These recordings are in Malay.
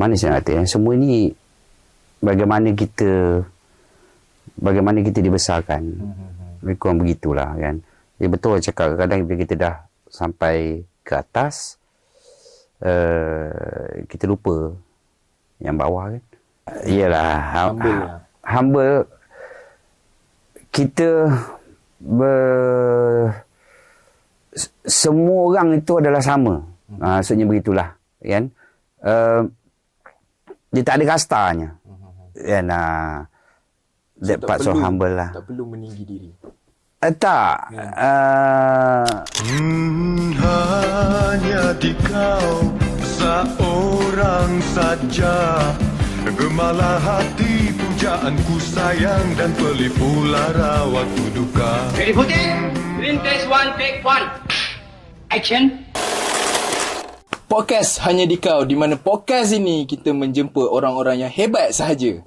mana saya kata, semua ni bagaimana kita dibesarkan. Lebih kurang begitulah kan. Dia betul cakap, kadang bila kita dah sampai ke atas, kita lupa yang bawah kan. Iyalah, humble. Kita semua orang itu adalah sama. Maksudnya begitulah kan. Dia tak ada kastanya. Kan, that part so humble lah. Tak perlu meninggi diri. Tak. Hanya di kau seorang saja, gemalah hati pujaanku sayang, dan pelipur lara waktu duka. Ready footing? Green test 1, take 1. Action. Podcast Hanya di Kau, di mana podcast ini kita menjemput orang-orang yang hebat sahaja.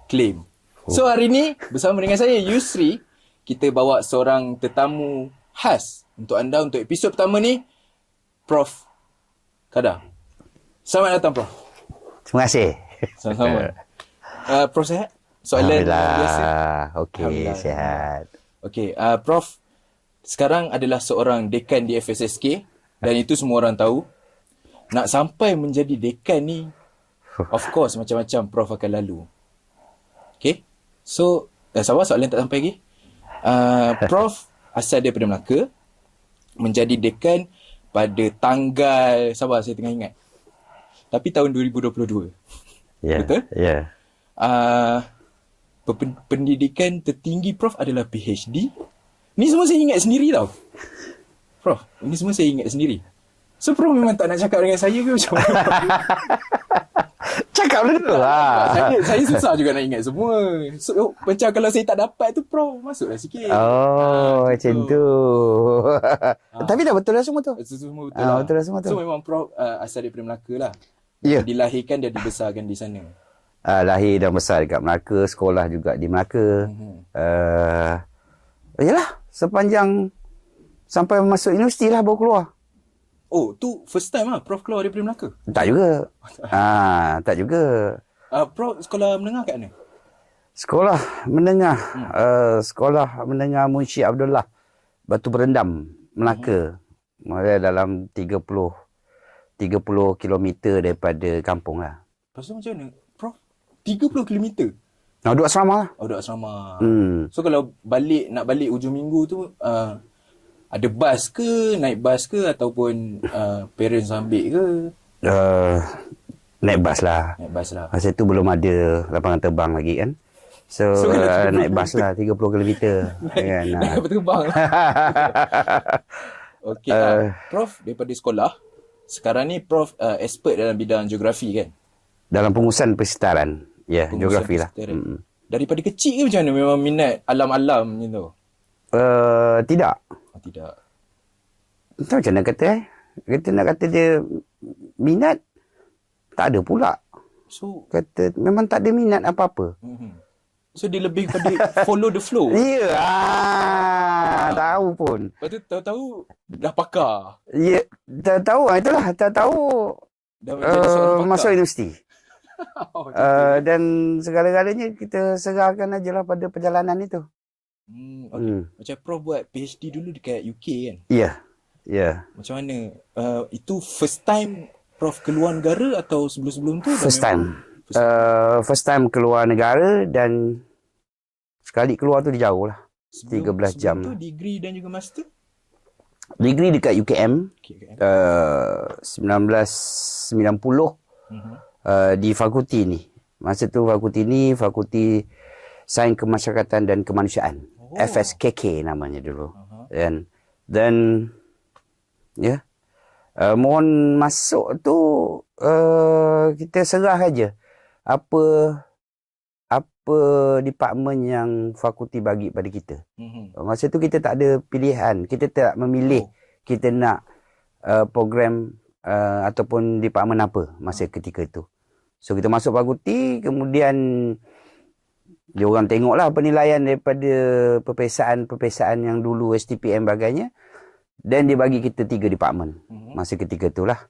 Claim. So hari ni bersama dengan saya Yusri, kita bawa seorang tetamu khas untuk anda untuk episod pertama ni, Prof Kadar. Selamat datang, Prof. Terima kasih. Sama-sama. Prof sihat? Soalan biasa. Okey, sihat. Okey, Prof sekarang adalah seorang dekan di FSSK dan itu semua orang tahu. Nak sampai menjadi dekan ni, of course macam-macam Prof akan lalu. Okay, so sabar, soalan tak sampai lagi. Prof asal daripada Melaka, menjadi dekan pada tanggal, sabar saya tengah ingat, tapi tahun 2022. Betul? Ya. Pendidikan tertinggi Prof adalah PhD. Ni semua saya ingat sendiri tau, Prof. Ini semua saya ingat sendiri. So Prof memang tak nak cakap dengan saya ke macam mana? Cakap dulu lah. Saya susah juga nak ingat semua. So, macam kalau saya tak dapat tu, Prof, masuklah sikit. Macam tu. Tapi dah betul lah semua tu. Semua betul lah. Betul lah semua tu. So memang Prof asal daripada Melaka lah. Ya. Dilahirkan dan dibesarkan di sana. Lahir dan besar dekat Melaka, sekolah juga di Melaka. Yalah, sepanjang sampai masuk universiti lah baru keluar. Oh, tu first time lah Prof keluar daripada Melaka? Tak juga. Tak juga. Prof sekolah menengah kat mana? Sekolah menengah. Sekolah menengah Munshi Abdullah, Batu Berendam, Melaka. Dalam 30 km daripada kampung lah. Lepas tu macam mana, Prof? 30 km? Duduk asrama lah. Duduk asrama. So kalau nak balik ujung minggu tu, ada bas ke, naik bas ke, ataupun parents ambil ke? Naik bas lah. Masa tu belum ada lapangan terbang lagi kan. So naik bas lah 30 km. Naik kapal terbang lah. Okey, Prof daripada sekolah, sekarang ni Prof expert dalam bidang geografi kan? Dalam pengurusan persekitaran. Ya, geografi lah. Daripada kecil ke macam mana? Memang minat alam-alam macam tu? Tidak. Tidak. Entah macam nak kata Kita nak kata dia minat, tak ada pula. So kata memang tak ada minat apa-apa. So dia lebih pada follow the flow. Ya. Tahu pun. Lepas tu tahu-tahu dah pakar. Ya, tahu itulah, tahu masuk universiti. Dan segala-galanya kita serahkan ajalah pada perjalanan itu. Okay. Macam Prof buat PhD dulu dekat UK kan? Ya. Macam mana? Itu first time Prof keluar negara atau sebelum-sebelum tu? First time keluar negara, dan sekali keluar tu dia jauh lah. 13 jam. Sebelum tu degree dan juga master? Degree dekat UKM. 1990 di fakulti ni. Masa tu fakulti ni Fakulti Sains Kemasyarakatan dan Kemanusiaan. FSKK namanya dulu. Dan ya. Mohon masuk tu kita serah aja apa department yang fakulti bagi pada kita. Masa tu kita tak ada pilihan, kita tak memilih kita nak program ataupun department apa masa ketika itu. So kita masuk fakulti, kemudian dia orang tengoklah penilaian daripada peperiksaan yang dulu STPM bagainya, dan dia bagi kita 3 department masa ketika itulah.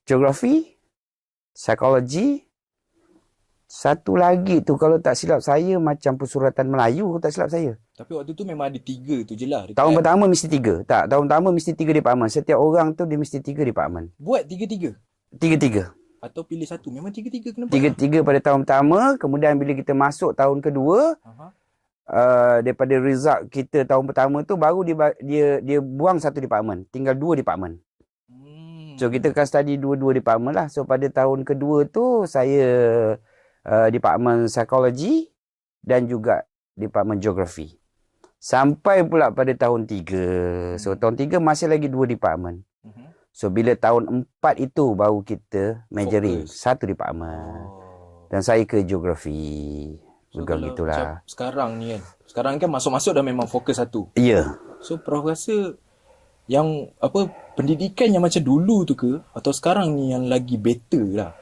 geografi, psikologi. Satu lagi tu kalau tak silap saya macam Pensuratan Melayu, kalau tak silap saya. Tapi waktu tu memang ada 3 tu je lah. Tahun pertama mesti 3. Tak, tahun pertama mesti 3 department. Setiap orang tu dia mesti 3 department. Buat 3-3? 3-3. Atau pilih satu? Memang 3-3 kenapa? 3-3 pada tahun pertama. Kemudian bila kita masuk tahun kedua, daripada result kita tahun pertama tu baru dia buang satu department. Tinggal 2 department. So kita akan study 2 department lah. So pada tahun kedua tu saya department psikologi dan juga department geografi. Sampai pula pada tahun 3. So tahun 3 masih lagi 2 department. So bila tahun 4 itu baru kita majoring satu department. Dan saya ke geografi. So Juga kalau gitulah. macam sekarang ni kan. Sekarang kan masuk-masuk dah memang fokus satu. Ya. Yeah. So Prof rasa yang pendidikan yang macam dulu tu ke atau sekarang ni yang lagi better lah?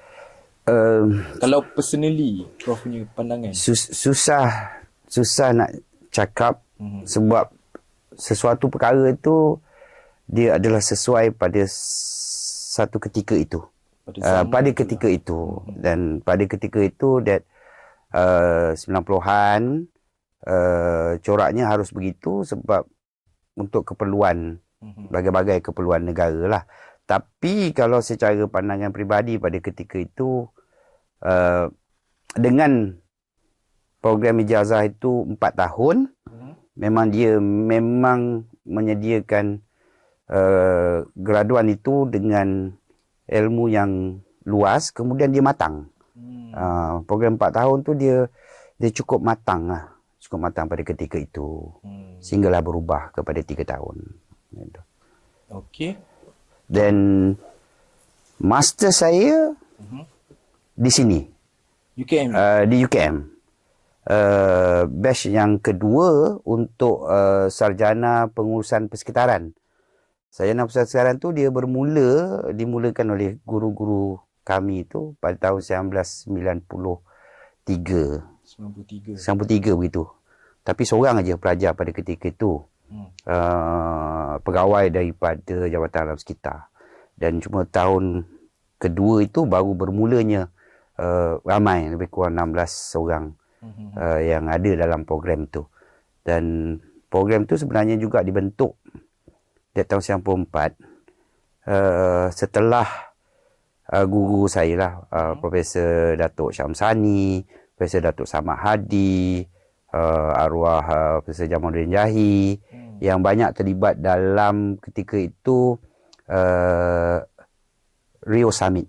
Kalau personally Prof punya pandangan. Susah nak cakap sebab sesuatu perkara itu dia adalah sesuai pada satu ketika itu. Pada ketika itu. Dan pada ketika itu that 90-an coraknya harus begitu sebab untuk keperluan berbagai keperluan negara lah. Tapi kalau secara pandangan peribadi pada ketika itu dengan program ijazah itu 4 tahun, memang dia menyediakan graduan itu dengan ilmu yang luas, kemudian dia matang. Program 4 tahun tu dia cukup matang lah. Cukup matang pada ketika itu. Sehinggalah berubah kepada 3 tahun. Okey. Dan master saya di sini. UKM. Di UKM. Batch yang kedua untuk sarjana pengurusan persekitaran. Sarjana persekitaran tu dia dimulakan oleh guru-guru kami tu pada tahun 1993 begitu. Tapi seorang aja pelajar pada ketika itu. Pegawai daripada Jabatan Alam Sekitar. Dan cuma tahun kedua itu baru bermulanya ramai, lebih kurang 16 orang yang ada dalam program tu. Dan program tu sebenarnya juga dibentuk di tahun 94 setelah guru saya lah, Profesor Datuk Syamsani, Profesor Datuk Samad Hadi, arwah Profesor Jamaluddin Jahi, yang banyak terlibat dalam ketika itu Rio Summit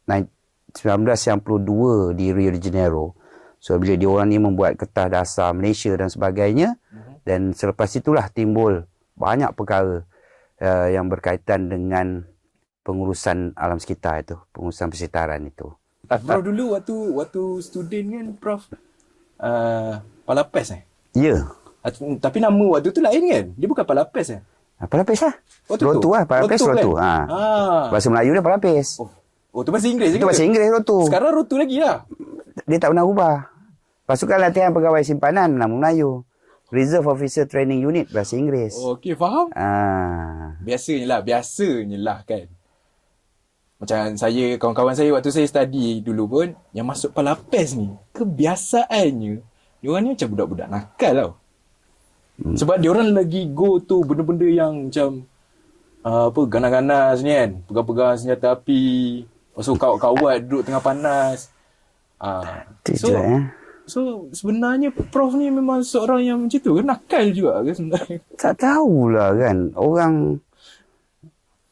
1992 di Rio de Janeiro. So bila diorang ni membuat Kertas Dasar Malaysia dan sebagainya, dan selepas itulah timbul banyak perkara yang berkaitan dengan pengurusan alam sekitar itu, pengurusan persekitaran itu. Prof dulu waktu student kan Prof Palapes Ya. Tapi nama waktu tu lain kan? Dia bukan Palapes Palapes lah. Waktu tu? Rotu lah. Palapes Rotu rotu. kan? Bahasa Melayu dia Palapes. Oh tu bahasa Inggeris Itu bahasa Inggeris rotu. Sekarang rotu lagi lah. Dia tak pernah ubah. Pasukan Latihan Pegawai Simpanan nama Melayu. Reserve Officer Training Unit bahasa Inggeris. Okey, faham? Biasanya lah kan. Macam saya, kawan-kawan saya waktu saya study dulu pun, yang masuk Palapes ni, kebiasaannya, diorang ni macam budak-budak nakal tau. Sebab diorang lagi go tu benda-benda yang macam ganas-ganas ni kan. Pegang-pegang senjata api. Lepas tu kawat-kawat duduk tengah panas. So sebenarnya Prof ni memang seorang yang macam tu ke? Nakal juga ke sebenarnya? Tak tahulah kan.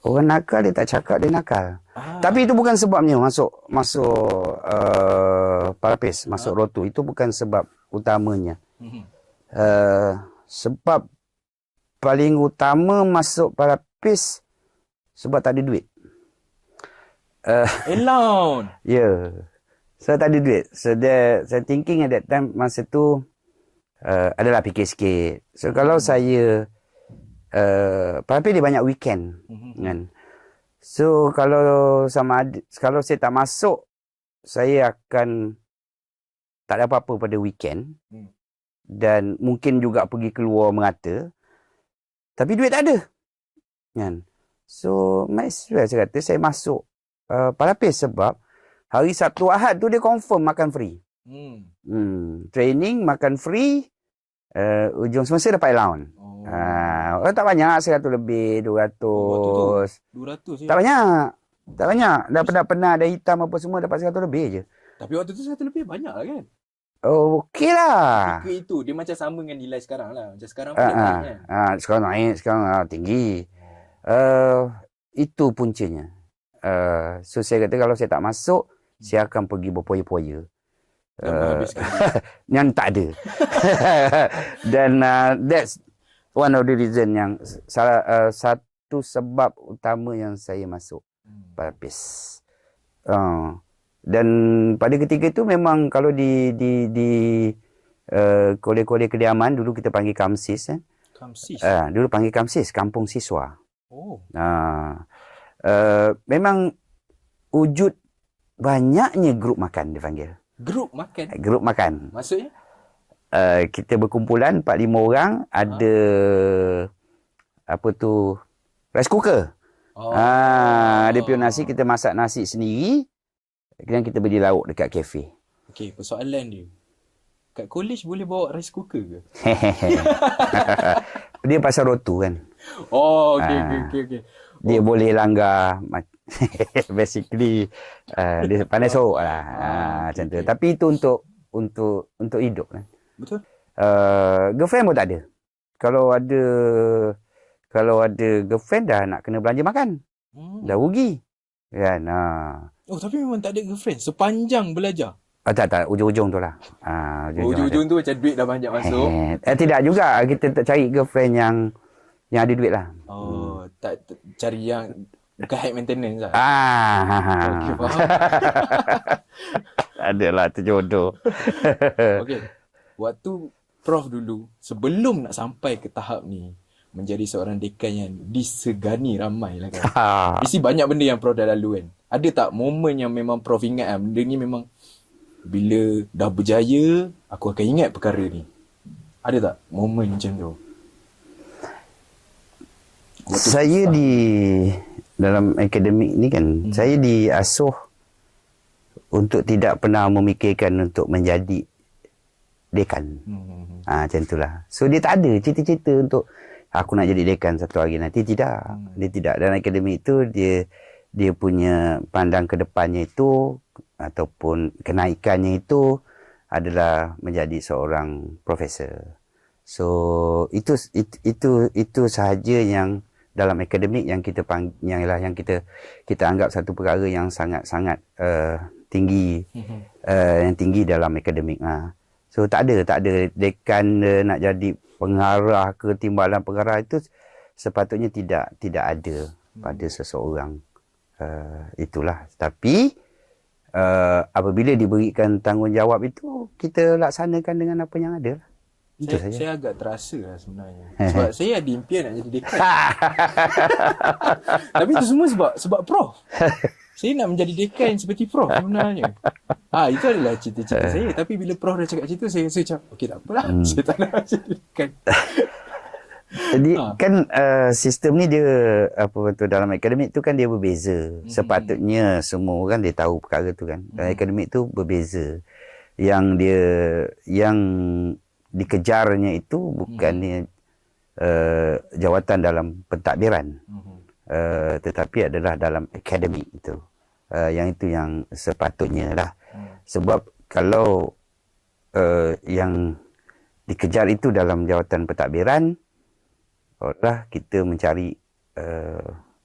Orang nakal dia tak cakap dia nakal. Tapi itu bukan sebabnya masuk Palapes, masuk rotu. Itu bukan sebab utamanya. Sebab paling utama masuk Palapes sebab tak ada duit. Alone. Ya. So tak ada duit. So saya thinking at that time masa tu adalah fikir sikit. So kalau saya Palapes dia banyak weekend kan. So kalau saya tak masuk, saya akan tak ada apa-apa pada weekend. Dan mungkin juga pergi keluar merata. Tapi duit tak ada. Kan? So, might as well saya kata saya masuk pelapis sebab hari Sabtu Ahad tu dia confirm makan free. Training makan free, ujung semester dapat allowance. Tak banyak, 100 lebih, 200. 200 je. Tak banyak. Tak banyak. Dah pernah ada hitam apa semua dapat 100 lebih je. Tapi waktu tu 100 lebih banyak lah kan? Oh, okey lah. Ketika itu, dia macam sama dengan nilai sekarang lah. Macam sekarang pun naik kan? Sekarang naik, sekarang tinggi. Itu puncanya. So saya kata kalau saya tak masuk, saya akan pergi berpoya-poya. Yang tak ada. Dan that's one of the reason yang satu sebab utama yang saya masuk pelapis. Dan pada ketika itu memang kalau di kolej-kolej kediaman dulu kita panggil KAMSIS kan. KAMSIS. Dulu panggil KAMSIS, Kampung Siswa. Oh. Memang wujud banyaknya grup makan dipanggil. Grup makan? Grup makan. Maksudnya? Kita berkumpulan 4-5 orang, ada apa tu, rice cooker. Dia punya nasi, kita masak nasi sendiri. Kemudian kita beli lauk dekat kafe. Okey, persoalan dia. Kat college boleh bawa rice cooker ke? Dia pasal rotu kan. Oh, okey. Dia boleh langgar. Basically, dia pandai sorok lah. Macam tu. Tapi itu untuk hidup kan. Betul. Girlfriend pun tak ada. Kalau ada girlfriend dah nak kena belanja makan. Dah rugi. Kan. Oh, tapi memang tak ada girlfriend sepanjang belajar. Tak, ujung-ujung tu lah. Ujung-ujung tu macam duit dah banyak masuk. Tidak juga. Kita tak cari girlfriend yang ada duit lah. Oh, tak cari yang bukan high maintenance lah. Okay, faham. Adalah terjodoh. Okey. Waktu Prof dulu, sebelum nak sampai ke tahap ni, menjadi seorang dekan yang disegani ramai lah kan. Mesti banyak benda yang Prof dah lalu kan. Ada tak momen yang memang Prof ingat kan, benda ni memang bila dah berjaya, aku akan ingat perkara ni. Ada tak momen macam tu? Saya dalam akademik ni kan, saya diasuh untuk tidak pernah memikirkan untuk menjadi dekan. Macam itulah. So dia tak ada cita-cita untuk aku nak jadi dekan satu hari nanti. Tidak. Dia tidak. Dalam akademik itu dia punya pandang ke depannya itu ataupun kenaikannya itu adalah menjadi seorang profesor. So itu sahaja yang dalam akademik yang yang kita anggap satu perkara yang sangat tinggi, yang tinggi dalam akademik. So tak ada dekan nak jadi pengarah ke timbalan pengarah, itu sepatutnya tidak ada pada seseorang. Itulah. Tapi apabila diberikan tanggungjawab itu, kita laksanakan dengan apa yang ada. Saya agak terasa lah sebenarnya. Sebab saya ada impian nak jadi dekan. Tapi itu semua sebab Prof. Saya nak menjadi dekan seperti Prof sebenarnya. Itu adalah cita-cita saya. Tapi bila Prof dah cakap macam tu, saya rasa macam, okey tak apalah. Saya tak nak jadi dekan. Jadi kan sistem ni dia dalam akademik tu kan dia berbeza. Sepatutnya semua orang dia tahu perkara tu kan. Akademik tu berbeza. Yang dikejarnya itu bukannya jawatan dalam pentadbiran, tetapi adalah dalam akademik itu. Yang itu yang sepatutnya lah. Sebab kalau yang dikejar itu dalam jawatan pentadbiran, adalah kita mencari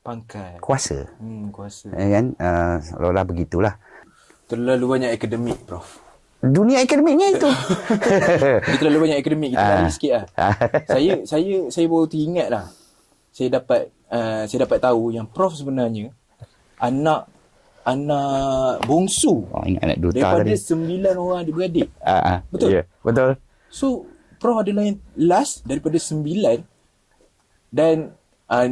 pangkat, kuasa. Kuasa. Kan? Seolah-olah begitulah. Terlalu banyak akademik, Prof. Dunia akademiknya itu. Dia terlalu banyak akademik, kita lari sikit lah. Saya baru teringat lah. Saya dapat tahu yang Prof sebenarnya anak bongsu Ingat anak duta daripada tadi. 9 orang adik-beradik. Betul? Yeah, betul. So Prof adalah yang last daripada 9. Dan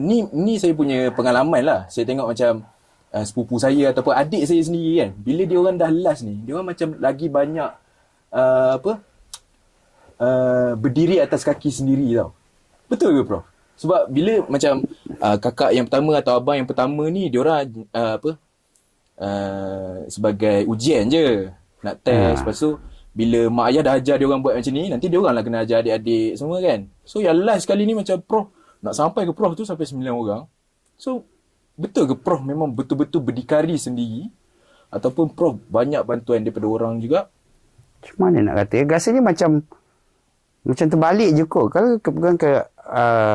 ni saya punya pengalaman lah. Saya tengok macam sepupu saya ataupun adik saya sendiri kan, bila dia orang dah last ni, dia orang macam lagi banyak berdiri atas kaki sendiri tau. Betul ke Prof? Sebab bila macam kakak yang pertama atau abang yang pertama ni, dia orang sebagai ujian je. Nak test. Lepas tu bila mak ayah dah ajar dia orang buat macam ni, nanti dia orang lah kena ajar adik-adik semua kan. So yang last kali ni macam prof nak sampai ke prof tu sampai 9 orang. So betul ke prof memang betul-betul berdikari sendiri ataupun prof banyak bantuan daripada orang juga? Macam mana nak kata? Rasanya macam terbalik je kot. Kalau bukan ke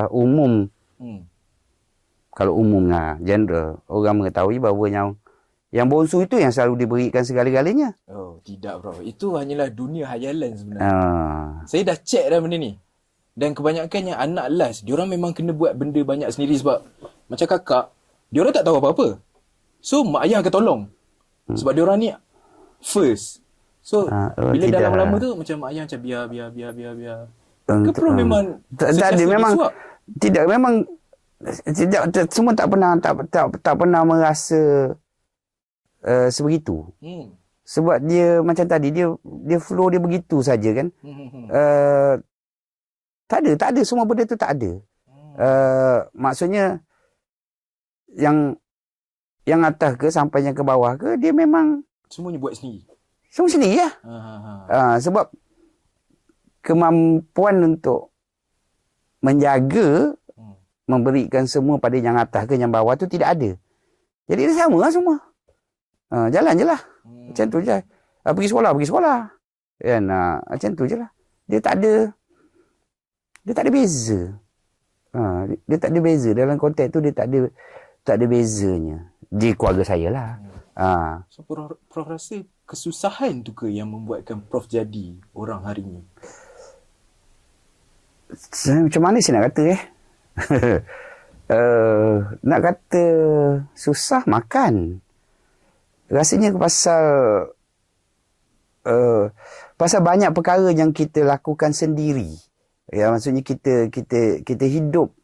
umum. Kalau umum lah, general, orang mengetahui bahawa yang bonsu itu yang selalu diberikan segala-galanya. Oh, tidak bro. Itu hanyalah dunia hayalan sebenarnya. Saya dah check dah benda ni. Dan kebanyakannya anak last, diorang memang kena buat benda banyak sendiri sebab macam kakak, diorang tak tahu apa-apa. So, mak ayah akan tolong. Sebab diorang ni first. So, bila dah lama-lama tu macam mak ayah macam biar. Ke bro memang tak memang disuap? Tidak, memang tidak, semua tak pernah merasa sebegitu. Sebab dia macam tadi dia flow dia begitu saja kan. Tak ada semua benda tu tak ada. Maksudnya yang atas ke sampai yang ke bawah ke dia memang semuanya buat sendiri. Semua sendiri lah. Sebab kemampuan untuk menjaga memberikan semua pada yang atas ke yang bawah tu tidak ada. Jadi dia sama lah semua. Jalan je lah. Macam tu je. Pergi sekolah. Kan? Macam tu je lah. Dia tak ada beza. Dia tak ada beza. Dalam konteks tu dia tak ada bezanya. Di keluarga saya lah. So, Prof rasa kesusahan tu ke yang membuatkan Prof jadi orang hari ni? Macam mana saya nak kata nak kata susah makan. Rasanya pasal banyak perkara yang kita lakukan sendiri. Ya, maksudnya kita hidup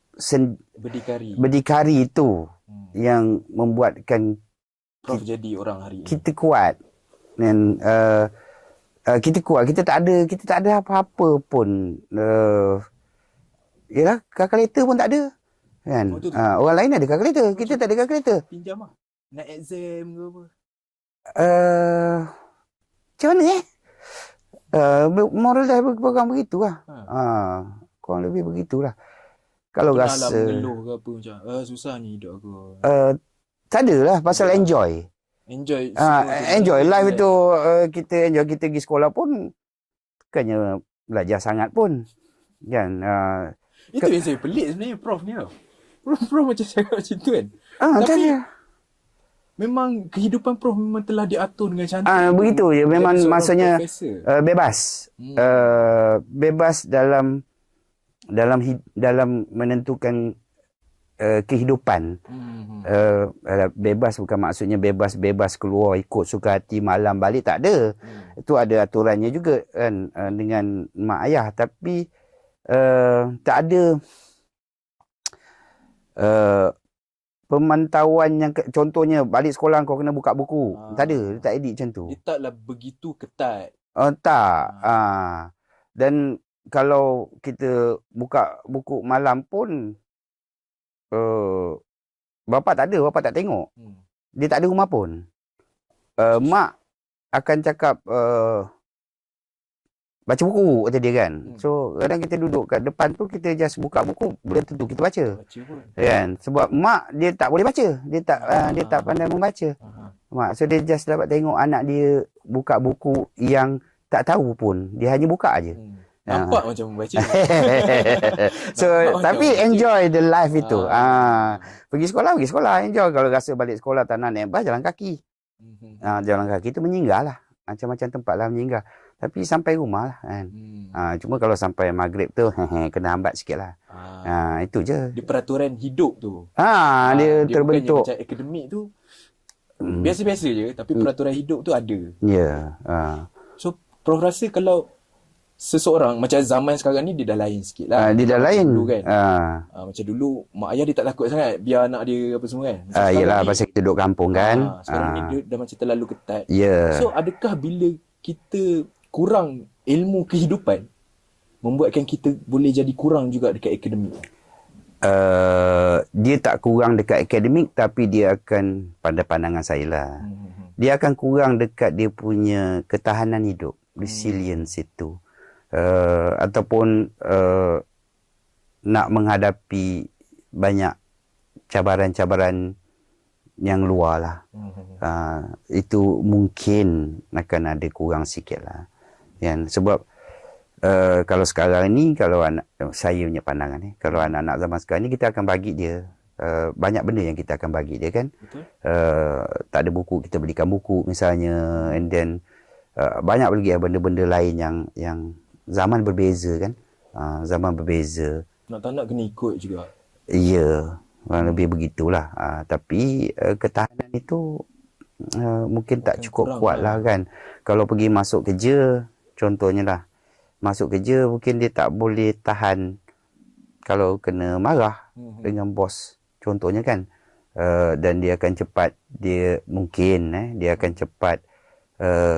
berdikari itu yang membuatkan Prof jadi orang hari ini. Kita kuat. Dan kita kuat. Kita tak ada apa-apa pun. Yalah, kalkulator pun tak ada. Kan? Orang lain ada kalkulator. Kita tak ada kalkulator. Pinjam lah. Nak exam ke apa? Macam mana moral dah kurang begitu lah. Kurang lebih begitulah. Kalau rasa mengeluh ke apa macam susah ni hidup aku. Tak adalah pasal enjoy. Enjoy life itu kita enjoy, kita pergi sekolah pun bukannya belajar sangat pun. Kan? Itu yang saya pelik sebenarnya Prof ni tau. Prof macam cakap macam tu kan. Tapi memang kehidupan Prof memang telah diatur dengan cantik. Begitu je. Memang maksudnya bebas. Bebas dalam menentukan kehidupan. Bebas bukan maksudnya bebas keluar ikut suka hati, malam balik, tak ada. Itu ada aturannya juga kan, dengan mak ayah. Tapi tak ada pemantauan yang contohnya balik sekolah kau kena buka buku. Tak ada, dia tak edit macam tu. Dia taklah begitu ketat. Tak. Dan kalau kita buka buku malam pun bapa tak tengok. Dia tak ada rumah pun. Mak akan cakap baca buku kata dia kan. So kadang kita duduk kat depan tu, kita just buka buku, belum tentu kita baca. Kan? Sebab mak dia tak boleh baca. Dia tak pandai membaca. Mak, so dia just dapat tengok anak dia buka buku yang tak tahu pun. Dia hanya buka aje. Nampak macam membaca. So tapi enjoy the life itu. Pergi sekolah enjoy. Kalau rasa balik sekolah tak nak naik bas, jalan kaki. Jalan kaki tu menyinggah lah. Macam-macam tempat lah menyinggah. Tapi sampai rumah lah kan. Cuma kalau sampai maghrib tu kena hambat sikit lah. Itu je. Di peraturan hidup tu. Dia terbentuk. Macam akademik tu biasa-biasa je. Tapi peraturan hidup tu ada. Ya. So Prof rasa kalau seseorang macam zaman sekarang ni dia dah lain sikit lah. Dia dah lain. Dulu kan. Macam dulu mak ayah dia tak takut sangat biar anak dia apa semua kan. Yelah, pasal kita duduk kampung kan. Sekarang ni dia dah macam terlalu ketat. So adakah bila kita kurang ilmu kehidupan membuatkan kita boleh jadi kurang juga dekat akademik? dia tak kurang dekat akademik, tapi dia akan, pada pandangan saya lah, dia akan kurang dekat dia punya ketahanan hidup, resilience itu, ataupun nak menghadapi banyak cabaran-cabaran yang luar lah. Itu mungkin akan ada kurang sikit lah. Sebab kalau sekarang ni, kalau anak, saya punya pandangan ni, kalau anak-anak zaman sekarang ni, kita akan bagi dia banyak benda yang kita akan bagi dia kan. Tak ada buku, kita belikan buku misalnya, and then banyak lagi benda-benda lain yang zaman berbeza kan. Zaman berbeza. Nak tak nak kena ikut juga. Ya, lebih begitulah. Tapi ketahanan itu mungkin tak cukup kuat lah kan. Kalau pergi masuk kerja, contohnya lah, masuk kerja mungkin dia tak boleh tahan kalau kena marah dengan bos, contohnya kan. Dan dia akan cepat, dia akan cepat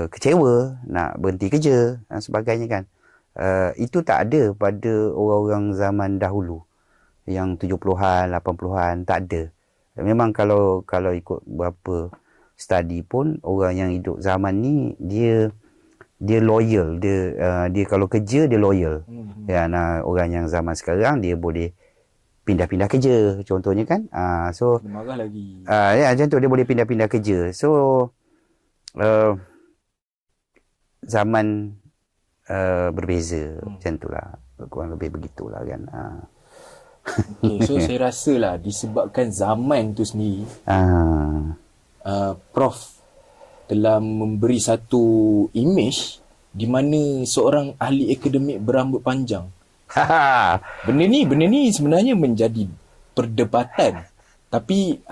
kecewa, nak berhenti kerja dan sebagainya kan. Itu tak ada pada orang-orang zaman dahulu yang 70-an, 80-an, tak ada. Memang kalau ikut berapa study pun, orang yang hidup zaman ni dia loyal, dia kalau kerja dia loyal. Orang yang zaman sekarang dia boleh pindah-pindah kerja, contohnya kan. So marah lagi. Macam tu, dia boleh pindah-pindah kerja. So zaman berbeza, macam itulah, kurang lebih begitulah kan. Okay, so saya rasa lah disebabkan zaman tu sendiri, Prof telah memberi satu image di mana seorang ahli akademik berambut panjang. Benda ni sebenarnya menjadi perdebatan. Tapi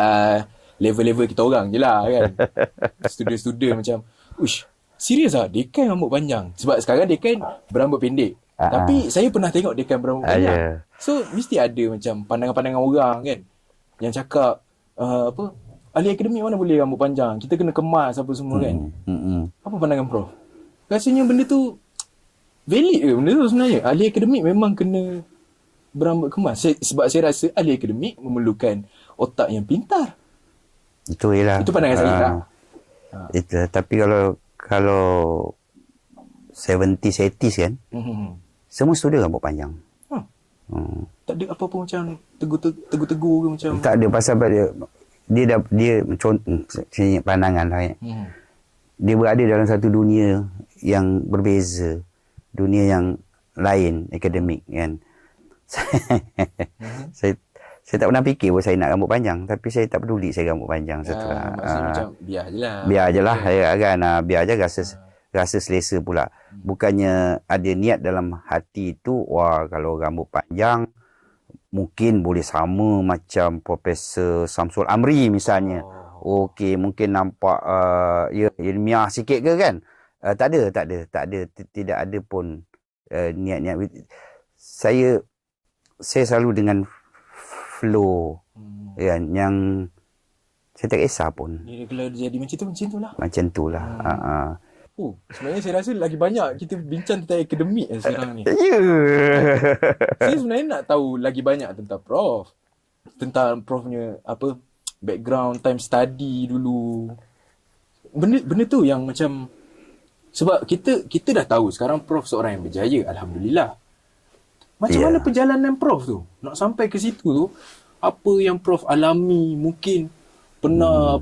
level-level kita orang je lah kan. Student-student macam, uish, serius lah dekan rambut panjang. Sebab sekarang dekan berambut pendek. Tapi saya pernah tengok dekan berambut panjang. So mesti ada macam pandangan-pandangan orang kan, yang cakap ahli akademik mana boleh rambut panjang, kita kena kemas apa semua kan. Apa pandangan Prof? Rasanya benda tu valid ke benda tu sebenarnya? Ahli akademik memang kena berambut kemas. Sebab saya rasa ahli akademik memerlukan otak yang pintar. Itu ialah. Itu pandangan saya lah. Itu. Tapi kalau 70s, 80s kan, semua student rambut panjang. Tak ada apa-apa macam tegur-tegur ke macam? Tak ada, pasal dia contoh, pandangan lah. Dia berada dalam satu dunia yang berbeza, dunia yang lain, akademik kan. Saya tak pernah fikir bahawa saya nak rambut panjang, tapi saya tak peduli saya rambut panjang setelah. Maksudnya macam biar je lah. Biar je lah kan, biar je, rasa selesa pula. Bukannya ada niat dalam hati itu, wah kalau rambut panjang mungkin boleh sama macam Profesor Samsul Amri misalnya. Okey, mungkin nampak ilmiah sikit ke kan. Tak ada, tidak ada pun niat-niat. Saya selalu dengan flow kan, yang saya tak kisah pun. Kalau jadi macam tu lah. Macam tu lah. Sebenarnya saya rasa lagi banyak kita bincang tentang akademik sekarang ni. Saya sebenarnya nak tahu lagi banyak tentang Prof. Tentang Prof punya background, time study dulu. Benda tu yang macam, sebab kita dah tahu sekarang Prof seorang yang berjaya, alhamdulillah. Macam mana perjalanan Prof tu? Nak sampai ke situ tu, apa yang Prof alami, mungkin pernah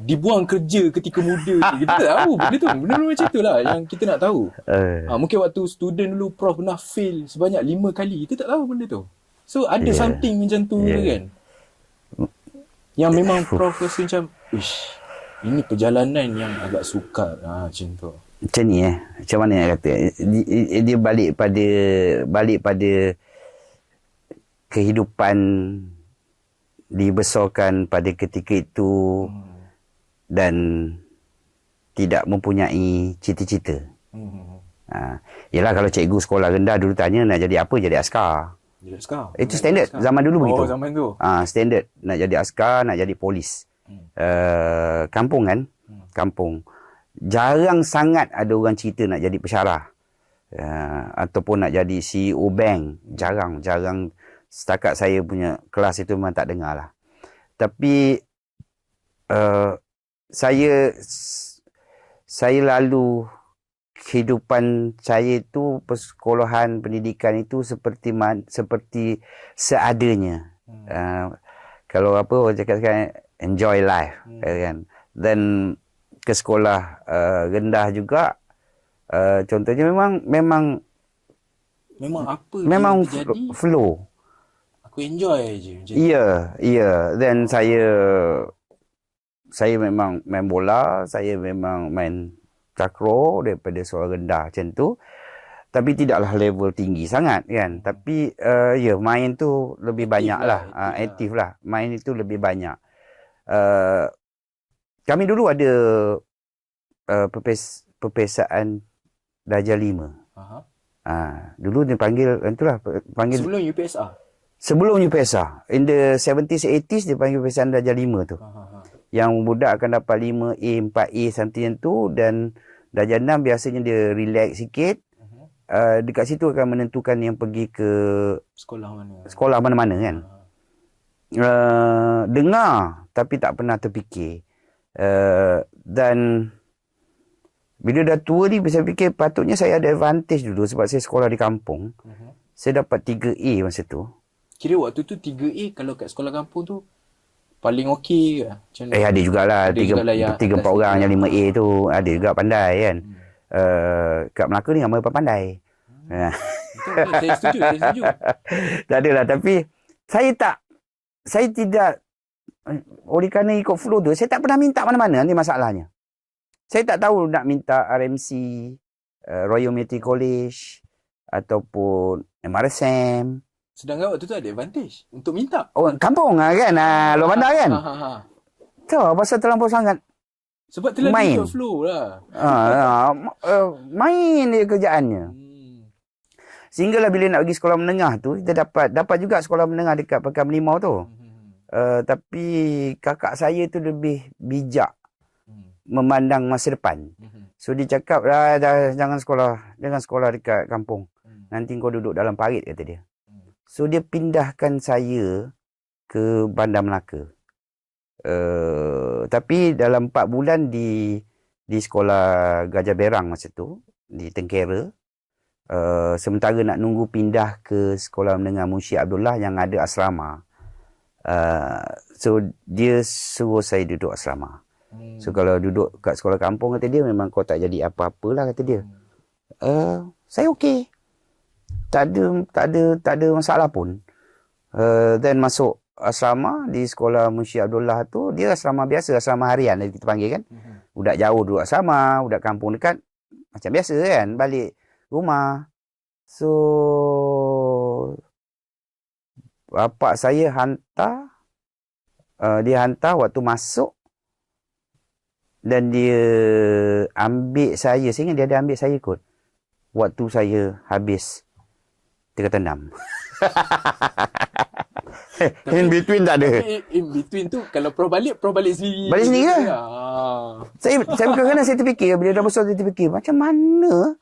dibuang kerja ketika muda. Kita tak tahu benda tu. Benda macam tu lah yang kita nak tahu. Mungkin waktu student dulu Prof pernah fail sebanyak 5 kali. Kita tak tahu benda tu. So ada something macam tu kan, yang memang Prof rasa macam, ini perjalanan yang agak sukar. Macam tu. Macam ni macam mana nak kata, dia balik pada kehidupan dibesarkan pada ketika itu dan tidak mempunyai cita-cita. Yalah, kalau cikgu sekolah rendah dulu tanya nak jadi apa, jadi askar. Itu standard zaman dulu begitu. Zaman tu. Standard, nak jadi askar, nak jadi polis. Kampung kan? Kampung. Jarang sangat ada orang cerita nak jadi pensyarah. Ataupun nak jadi CEO bank. Jarang setakat saya punya kelas itu memang tak dengar lah. Tapi saya lalu kehidupan saya itu, persekolahan, pendidikan itu seperti seadanya. Kalau apa orang cakap sekarang, enjoy life, kan. Dan ke sekolah rendah juga, contohnya memang apa memang yang terjadi, flow. aku enjoy je. Ya. Dan saya memang main bola, saya memang main takraw daripada sekolah rendah macam tu. Tapi tidaklah level tinggi sangat kan. Tapi main tu lebih banyak lah. Aktif lah. Main itu lebih banyak. Kami dulu ada pepesaan darjah 5. Dulu dia panggil Sebelum UPSR. Sebelum UPSR. In the 70s, 80s dia panggil pepesaan darjah 5 tu. Yang budak akan dapat 5A, 4A something yang tu, dan darjah 6 biasanya dia relax sikit. Dekat situ akan menentukan yang pergi ke sekolah mana-mana kan. Dengar tapi tak pernah terfikir. Dan bila dah tua ni saya fikir patutnya saya ada advantage dulu sebab saya sekolah di kampung. Saya dapat 3A masa tu. Kira waktu tu 3A kalau kat sekolah kampung tu paling okey ke? Ada jugalah 3-4 orang yang 5A tu. Ada juga pandai kan. Kat Melaka ni ramai pandai. Betul, saya setuju. Tak adalah, tapi saya tidak, oleh kerana ikut flow tu, saya tak pernah minta mana-mana. Ni masalahnya. Saya tak tahu nak minta RMC, Royal Military College ataupun MRSM. Sedangkan waktu tu ada advantage untuk minta. Oh, kampung kan? Luar bandar kan? Tahu pasal terlampau sangat. Sebab terlalu main. ikut flow lah. Main dia kerjaannya. Sehinggalah bila nak pergi sekolah menengah tu, kita dapat juga sekolah menengah dekat Pekan Melimau tu. Tapi kakak saya tu lebih bijak memandang masa depan. So dia cakap, jangan sekolah dekat kampung. Nanti kau duduk dalam parit, kata dia. So dia pindahkan saya ke Bandar Melaka. Tapi dalam 4 bulan di sekolah Gajah Berang masa tu, di Tengkera. Sementara nak nunggu pindah ke sekolah menengah Munshi Abdullah yang ada asrama. So dia suruh saya duduk asrama. So kalau duduk kat sekolah kampung, kata dia, memang kau tak jadi apa-apalah, kata dia. Saya okey. Tak ada masalah pun. Then masuk asrama di sekolah Munshi Abdullah tu, dia asrama biasa, asrama harian kita panggil kan. Budak jauh duduk asrama, budak kampung dekat macam biasa kan, balik rumah. So bapak saya hantar, dia hantar waktu masuk, dan dia ambil saya ingat dia ada ambil saya kot waktu saya habis tingkatan 6. In between tak ada. In between tu kalau Prof balik sendiri. Balik sendiri ke? Saya kadang-kadang saya terfikir, bila dah besar saya terfikir, macam mana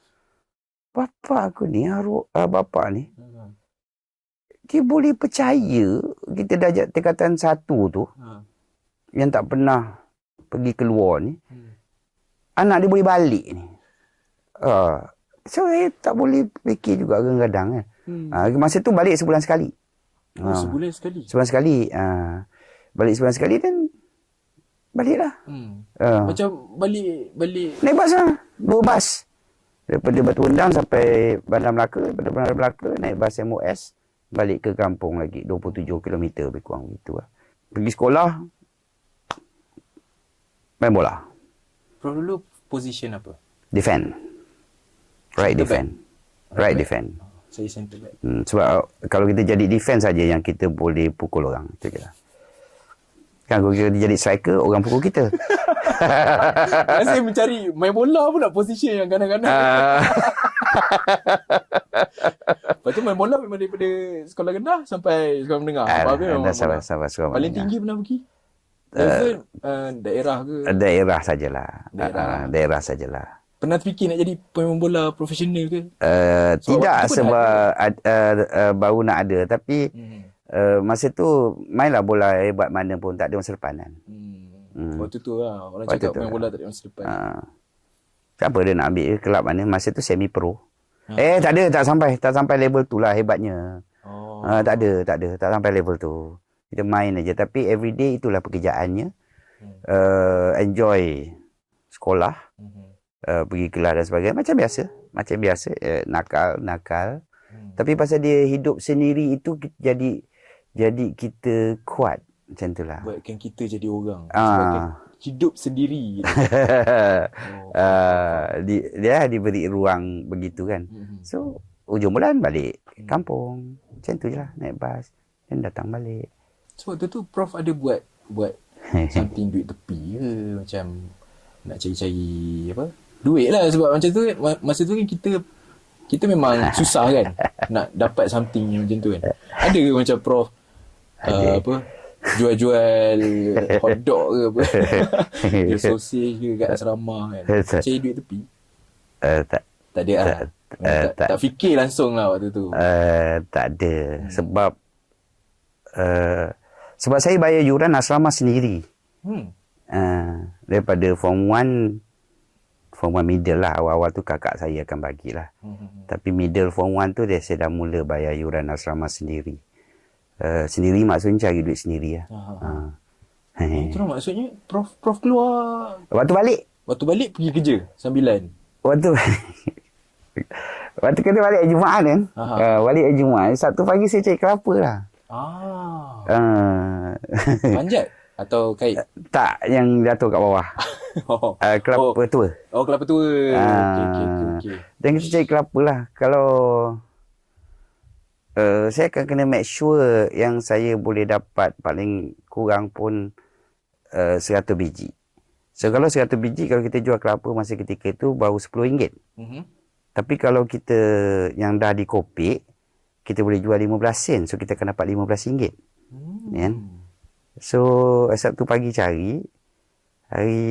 bapa aku ni, bapa ni, dia boleh percaya kita dah tingkatan 1 tu, yang tak pernah pergi keluar ni, anak dia boleh balik ni. So saya tak boleh fikir juga kadang-kadang kan. Masa tu balik sebulan sekali. Sebulan sekali? Sebulan sekali. Balik sebulan sekali dan baliklah. Macam balik naik bas lah. 2 bas. Daripada Batu Endang sampai Bandar Melaka. Daripada Bandar Melaka naik bas MOS. Balik ke kampung lagi. 27 km lebih kurang gitu lah. Pergi sekolah. Main bola. Prof dulu position apa? Defend. Right defend. Right defend. Saya center back. Sebab kalau kita jadi defense saja yang kita boleh pukul orang. Itu je lah. Kan kalau kita jadi striker, orang pukul kita. Saya mencari main bola pula position yang kadang-kadang. Lepas tu main bola memang daripada sekolah rendah sampai sekolah menengah. Sampai sekolah paling tinggi pernah pergi? Daerah ke? Daerah sajalah. Daerah sajalah. Pernah terfikir nak jadi pemain bola profesional ke? Tidak, waktu tu pun sebab baru nak ada. Tapi masa tu mainlah bola hebat mana pun, tak ada masa depan kan. Waktu tu lah. Orang Waktu cakap tu main lah. bola tak ada masa depan. Siapa dia nak ambil kelab mana? Masa tu semi pro. Tak ada, tak sampai level tu lah hebatnya. Tak sampai level tu. Kita main aja, tapi everyday itulah pekerjaannya. Enjoy sekolah, pergi kelas dan sebagainya, macam biasa, nakal. Tapi pasal dia hidup sendiri itu jadi kita kuat macam tu lah. Buatkan kita jadi orang. Sebagai hidup sendiri. Dia diberi ruang begitu kan. So ujung bulan balik kampung, macam tu je lah, naik bas dan datang balik. So waktu tu Prof ada buat something duit tepi ke, macam nak cari-cari apa duit lah, sebab macam tu kan, masa tu kan kita memang susah kan nak dapat something yang macam tu kan. Ada ke macam Prof jual-jual hotdog ke apa, jual sausage ke kat asrama kan, cari duit tepi? Tak ada lah. Tak fikir langsung lah waktu tu. Tak ada. Sebab saya bayar yuran asrama sendiri. Daripada form 1 middle lah, awal-awal tu kakak saya akan bagilah. Tapi middle form 1 tu saya dah mula bayar yuran asrama sendiri. Sendiri maksudnya cari duit sendiri lah. Itu lah maksudnya Prof keluar Waktu balik pergi kerja sambilan. Waktu kena balik hari Jumaat kan. Balik hari Jumaat, Sabtu pagi saya cari kelapa lah. Panjat atau kait? Tak, yang jatuh kat bawah. Kelapa tua. Kelapa tua. Okay. Dan kita cari kelapa lah. Kalau saya akan kena make sure yang saya boleh dapat paling kurang pun 100 biji. So kalau 100 biji, kalau kita jual kelapa masa ketika itu baru RM10. Tapi kalau kita yang dah dikopik, kita boleh jual 15 sen. So kita akan dapat RM15. Kan? So Sabtu pagi cari, hari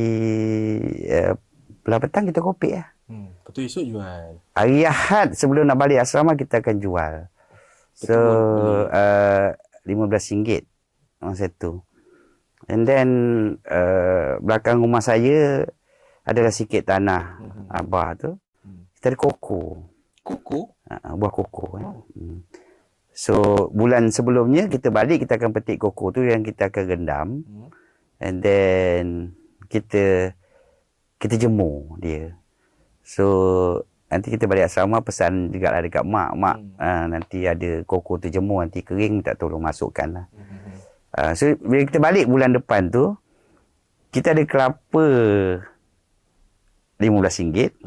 belah petang kita kopik lah. Lepas tu esok jual. Hari Ahad sebelum nak balik asrama kita akan jual. So RM15 masa tu. And then belakang rumah saya adalah sikit tanah Abah tu. Kita ada koko. Buah koko kan. So bulan sebelumnya kita balik, kita akan petik koko tu yang kita akan rendam. And then kita jemur dia. So nanti kita balik asrama, pesan juga lah dekat mak. Nanti ada koko tu jemur, nanti kering, minta tolong masukkan lah. So bila kita balik bulan depan tu, kita ada kelapa RM15.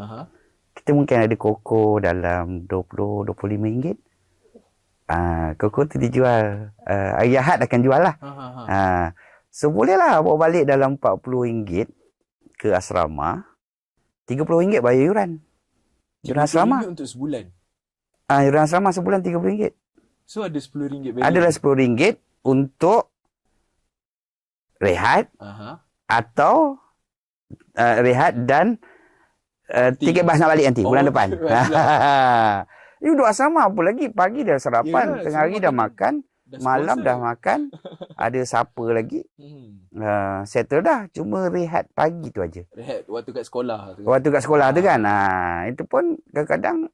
Kita mungkin ada koko dalam RM20-25. Koko tu dijual. Hari Ahad akan jual lah. So bolehlah bawa balik dalam RM40 ke asrama. RM30 bayar yuran. Yuran asrama. Untuk sebulan? Yuran asrama sebulan RM30. So ada RM10 bayar? Adalah RM10 untuk rehat. Atau rehat dan tiket bas nak balik nanti bulan depan. Ini duduk asrama apa lagi? Pagi dah sarapan, tengah hari dah makan, malam dah makan, ada supper lagi. Settle dah. Cuma rehat pagi tu aja. Rehat waktu kat sekolah tu. Waktu kat sekolah tu kan. Itu pun kadang-kadang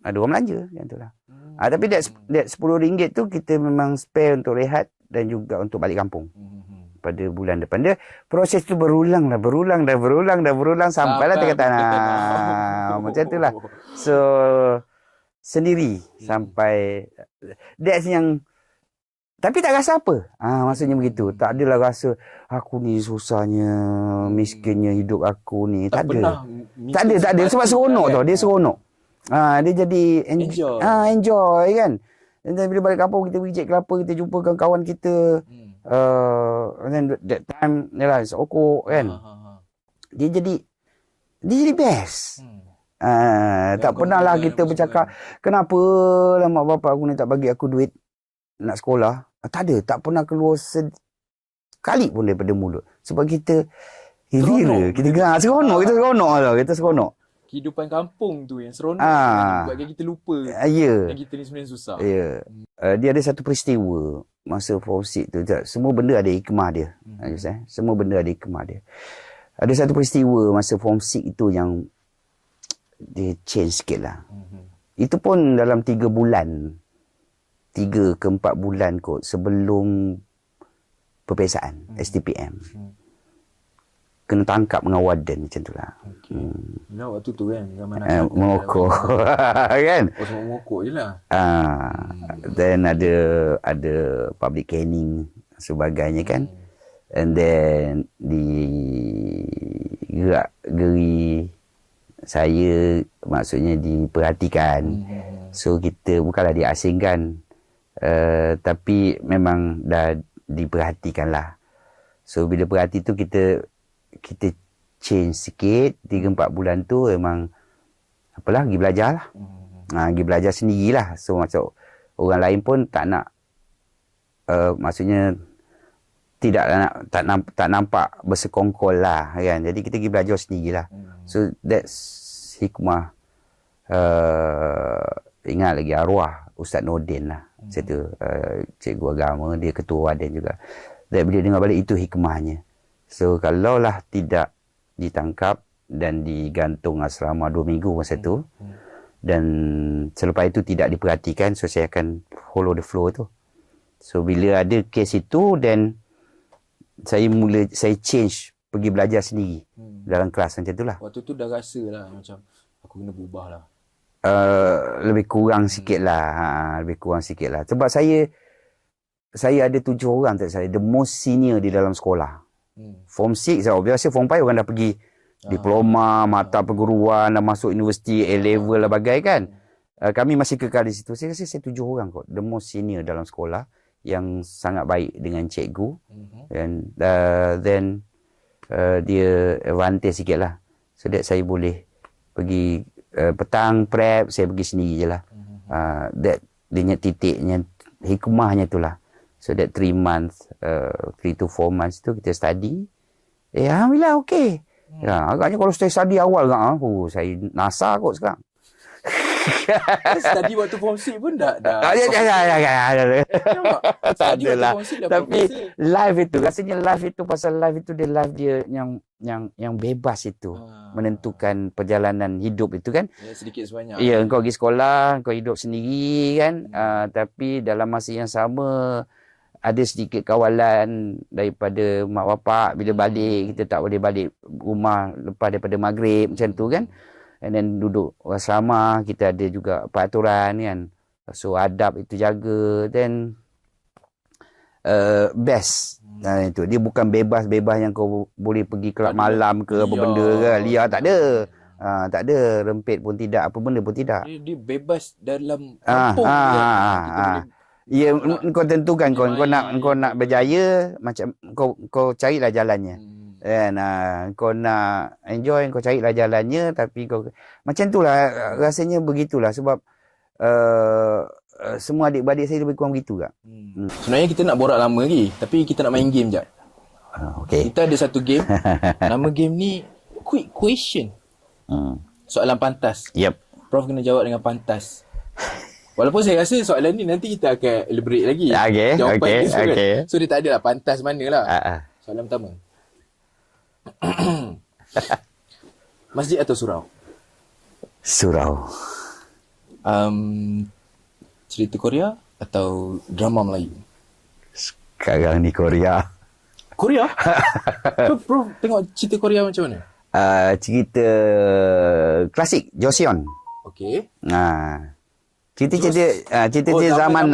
ada orang belanja macam tu lah. Tapi that RM10 tu kita memang spare untuk rehat dan juga untuk balik kampung. Pada bulan depan. Dia proses tu berulang sampailah tengah tanah. Macam tu lah. So sendiri sampai that's yang, tapi tak rasa apa. Maksudnya begitu. Tak adalah rasa aku ni susahnya, miskinnya hidup aku ni. Tak ada. Tak ada sebab seronok tau. Dia seronok. Dia jadi enjoy kan. Dan bila balik kampung kita pergi cek kelapa, kita jumpa kawan-kawan kita. And then that time yalah okok kan. Dia jadi best. Tak pernah lah kita bercakap kenapa lah mak bapak aku ni tak bagi aku duit nak sekolah. Tak ada, tak pernah keluar sekali pun daripada mulut. Sebab kita Gila. Kita gerak seronok. Kita seronok tau. Kita seronok. Kehidupan kampung tu yang seronok. Buatkan kita lupa. Ya. Yang kita ni sebenarnya susah. Ya. Dia ada satu peristiwa masa form 6 tu. Semua benda ada hikmah dia. Semua benda ada hikmah dia. Ada satu peristiwa masa form 6 itu yang dia change sikit lah. Itu pun dalam 3 bulan. 3 ke 4 bulan kot sebelum perpesaan STPM. Kena tangkap dengan warden macam tu lah. Bila waktu tu kan zaman Merokok. Kan? semua merokok je lah. Then ada public caning sebagainya kan. And then geri saya maksudnya diperhatikan. So kita bukanlah diasingkan. Tapi memang dah diperhatikan lah. So bila perhati tu kita change sikit. 3-4 bulan tu memang apalah, pergi belajar lah. Pergi belajar sendirilah. So macam orang lain pun tak nak maksudnya tak nampak bersekongkol lah kan. Jadi kita pergi belajar sendirilah. So that's hikmah. Ingat lagi arwah Ustaz Nordin lah. Cikgu agama, dia ketua waden juga. Dan bila dengar balik itu hikmahnya. So kalaulah tidak ditangkap dan digantung asrama 2 minggu masa tu, dan selepas itu tidak diperhatikan, so saya akan follow the flow tu. So bila ada kes itu, then saya change pergi belajar sendiri dalam kelas macam tu lah. Waktu tu dah rasa lah macam aku kena berubah lah. Lebih kurang sikit lah. Lebih kurang sikit lah. Sebab saya ada 7 orang tak salah, the most senior di dalam sekolah. Form 6, biasa Form 5 orang dah pergi diploma, mata perguruan, dah masuk universiti, A-level lah bagai kan. Kami masih kekal di situ. Saya rasa saya 7 orang kot, the most senior dalam sekolah, yang sangat baik dengan cikgu. And then dia advantage sikit lah. So that saya boleh pergi petang prep, saya pergi sendiri je lah. That dia punya titiknya, hikmahnya tu lah. So that 3 months, 3 to 4 months tu kita study. Alhamdulillah okey. Agaknya kalau saya study awal saya NASA kot sekarang. Study waktu form 6 pun dah tak adalah. Tapi live itu, rasanya live itu, pasal live itu dia live dia yang bebas itu, menentukan perjalanan hidup itu kan. Sedikit sebanyak. Ya, engkau pergi sekolah, engkau hidup sendiri kan. Tapi dalam masa yang sama ada sedikit kawalan daripada mak bapak. Bila balik, kita tak boleh balik rumah lepas daripada maghrib macam tu kan. And then duduk asrama, kita ada juga peraturan kan. So adab itu jaga. Then best. Itu dia bukan bebas-bebas yang kau boleh pergi kelab malam ke apa benda ke. Liar tak ada. Tak ada, rempit pun tidak, apa benda pun tidak. Dia bebas dalam kampung. Ya, kau tentukan kau nak berjaya, macam kau carilah jalannya. Dan kau nak enjoy, kau carilah jalannya, tapi kau macam itulah rasanya, begitulah sebab semua adik-beradik saya lebih kurang begitu tak. Sebenarnya kita nak borak lama lagi, tapi kita nak main game jap. Okay. Kita ada satu game. Nama game ni quick question. Soalan pantas. Yep. Prof kena jawab dengan pantas. Walaupun saya rasa soalan ni nanti kita akan elaborate lagi. Jawapan dia kan. So dia tak adalah pantas mana lah. Soalan pertama. Masjid atau surau? Surau. Cerita Korea atau drama Melayu? Sekarang ni Korea. Korea? Prof tengok cerita Korea macam mana? Cerita klasik, Joseon. Okey. Cerita zaman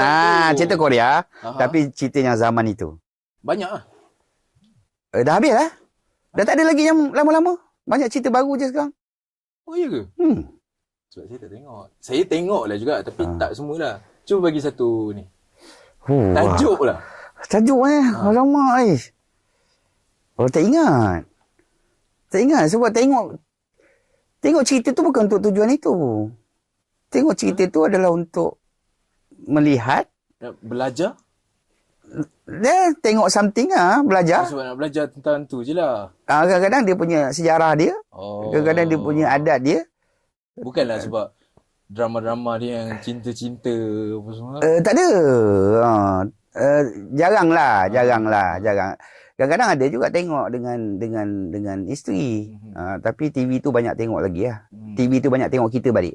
cerita Korea. Tapi cerita yang zaman itu banyak lah. Dah habis lah. Dah tak ada lagi yang lama-lama. Banyak cerita baru je sekarang. Oh iya ke? Sebab saya tak tengok. Saya tengok lah juga, tapi tak semualah. Cuba bagi satu ni. Tajuk lah. Tajuk alamak Oh, tak ingat. Tak ingat sebab tengok cerita tu bukan untuk tujuan itu. Tengok cerita tu adalah untuk melihat, belajar. Dia tengok something belajar. Sebab nak belajar tentang tu je lah. Kadang-kadang dia punya sejarah dia. Oh. Kadang-kadang dia punya adat dia. Bukanlah sebab drama-drama dia yang cinta-cinta apa semua. Tak ada. Jarang. Kadang-kadang ada juga tengok dengan isteri. Tapi TV tu banyak tengok lagi lah. TV tu banyak tengok kita balik.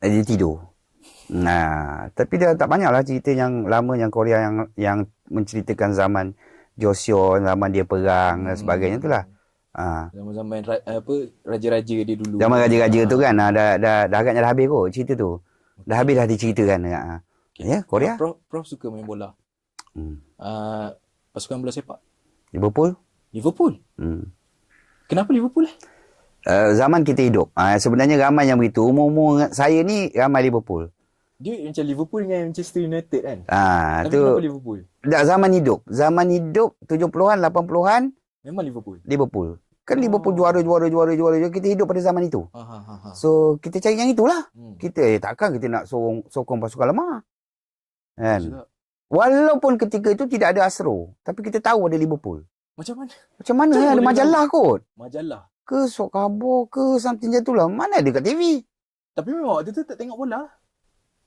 Dia tidur. Tapi dia tak banyak lah cerita yang lama yang Korea yang menceritakan zaman Joseon, zaman dia perang dan sebagainya tu lah. Zaman-zaman raja-raja dia dulu. Zaman raja-raja tu kan dah agaknya dah habis kot cerita tu. Dah habis dah diceritakan. Ya, Korea. Prof suka main bola. Pasukan bola sepak. Liverpool. Kenapa Liverpool? Zaman kita hidup. Sebenarnya ramai yang begitu. Umur-umur saya ni ramai Liverpool. Dia macam Liverpool dengan Manchester United kan. Tapi Tu kenapa Liverpool? zaman hidup 70-an 80-an Memang Liverpool. Kan Liverpool juara kita hidup pada zaman itu. So kita cari yang itulah. Kita takkan kita nak sokong pasukan lemah. Kan? Walaupun ketika itu tidak ada Astro, tapi kita tahu ada Liverpool. Macam mana? Ada majalah kot. Majalah. Ke Sok Khabar ke something macam tu lah. Mana ada kat TV? Tapi memang waktu tu tak tengok bola.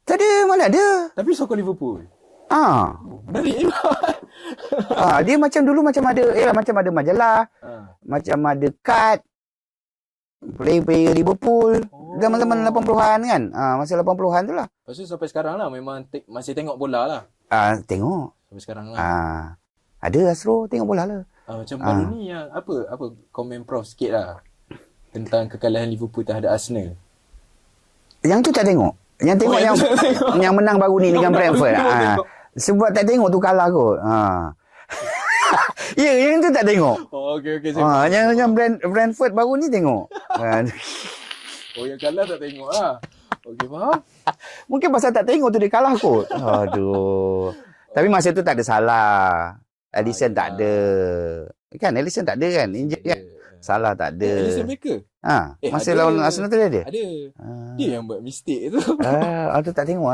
Tak ada, mana ada. Tapi sokong Liverpool. Menarik. Dia macam dulu macam ada macam ada majalah, macam ada kad player Liverpool zaman-zaman 80-an kan. Masa 80-an tu lah. Lepas tu sampai sekarang lah memang masih tengok bola lah. Tengok. Sampai sekarang lah. Ada Astro tengok bola lah. Macam baru ni yang apa komen Prof sikit lah tentang kekalahan Liverpool terhadap Arsenal. Yang tu tak tengok. Yang tengok yang menang baru ni dengan Brentford. Sebab tak tengok tu kalah kot. Ya, yang tu tak tengok. Okey. Yang Brentford baru ni tengok. Yang kalah tak tengok lah. Okey, faham? Mungkin pasal tak tengok tu dia kalah kot. Aduh. Tapi masa tu tak ada salah. Alisson tak ada. Kan Alisson tak ada kan? Injek kan? Salah tak ada. Alisson Becker? Masa lawan Arsenal tu dia ada? Ada. Dia yang buat mistake tu. Tu tak tengok.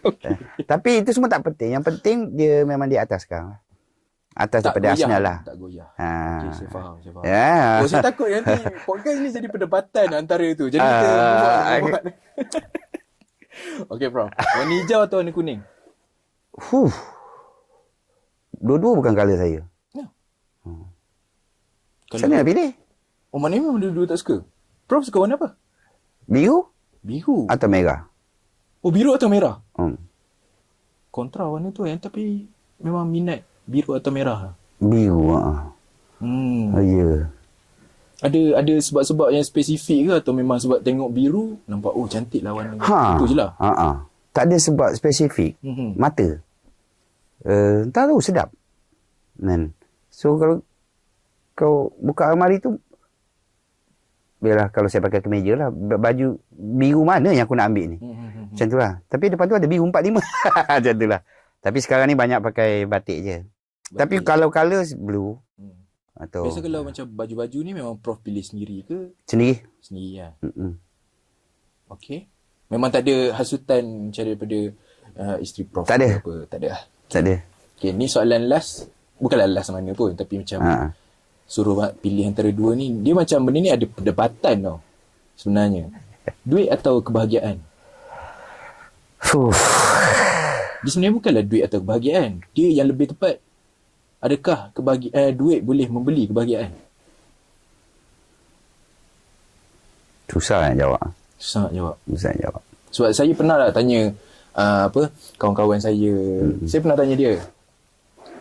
Okay. Tapi itu semua tak penting. Yang penting dia memang di atas sekarang. Atas tak daripada goyah, Arsenal lah. Tak goyah. Okay, saya faham. Saya takut nanti podcast ni jadi perdebatan antara tu. Jadi kita buat. Okey, Prof. Warna hijau atau warna kuning? Dua-dua bukan colour saya. Macam mana nak pilih? Mana memang dua-dua tak suka? Prof suka warna apa? Biru Biru atau merah? Biru atau merah? Kontra warna tu tapi memang minat biru atau merah? Biru. Ya. Ada sebab-sebab yang spesifik ke atau memang sebab tengok biru nampak cantik lah warna. Itu je lah. Tak ada sebab spesifik. Mata. Tahu sedap. So kalau kau buka almari tu, biarlah kalau saya pakai kemeja lah, baju biru mana yang aku nak ambil ni. Macam tu lah. Tapi depan tu ada biru 45. Macam tu lah. Tapi sekarang ni banyak pakai batik je. Tapi kalau colour blue. Atau biasa kalau macam baju-baju ni memang Prof pilih sendiri ke? Sendiri lah. Okey. Memang tak ada hasutan macam daripada isteri Prof? Tak ada. Tak ada lah. Tak ada. Okey, ni soalan last. Bukanlah last mana pun, tapi macam suruh pilih antara dua ni, dia macam benda ni ada perdebatan tau sebenarnya. Duit atau kebahagiaan? Dia sebenarnya bukanlah duit atau kebahagiaan. Dia yang lebih tepat, adakah duit boleh membeli kebahagiaan? Susah nak jawab. Susah nak jawab. Sebab saya pernah lah tanya kawan-kawan saya. Saya pernah tanya dia.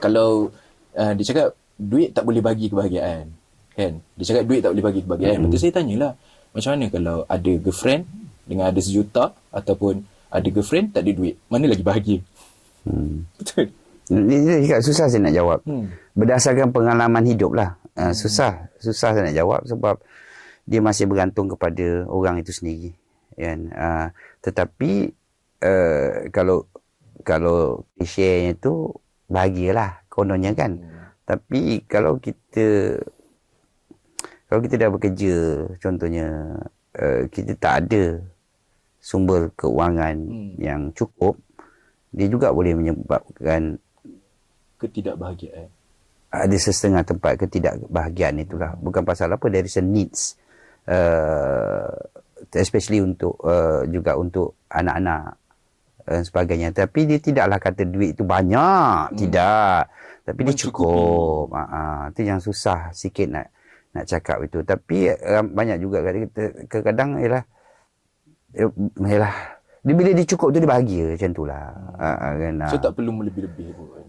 Kalau dia cakap duit tak boleh bagi kebahagiaan, kan? Dia cakap duit tak boleh bagi kebahagiaan. Lepas tu saya tanyalah, macam mana kalau ada girlfriend dengan ada 1 juta, ataupun ada girlfriend tak ada duit, mana lagi bahagia? Betul. Dia susah saya nak jawab. Berdasarkan pengalaman hidup lah. Susah saya nak jawab sebab dia masih bergantung kepada orang itu sendiri. Kan? Tetapi kalau share itu bahagialah kononnya kan. Tapi kalau kita dah bekerja, contohnya kita tak ada sumber keuangan yang cukup, dia juga boleh menyebabkan ketidakbahagiaan. Ada setengah tempat ketidakbahagiaan itulah. Bukan pasal apa, there is a needs. Especially untuk juga untuk anak-anak dan sebagainya. Tapi dia tidaklah kata duit itu banyak. Tidak. Tapi dia cukup. Itu yang susah sikit nak cakap itu. Tapi banyak juga kadang-kadang ialah dia bila dia cukup tu dia bahagia macam itulah. Kan, So tak perlu melebih-lebih pun.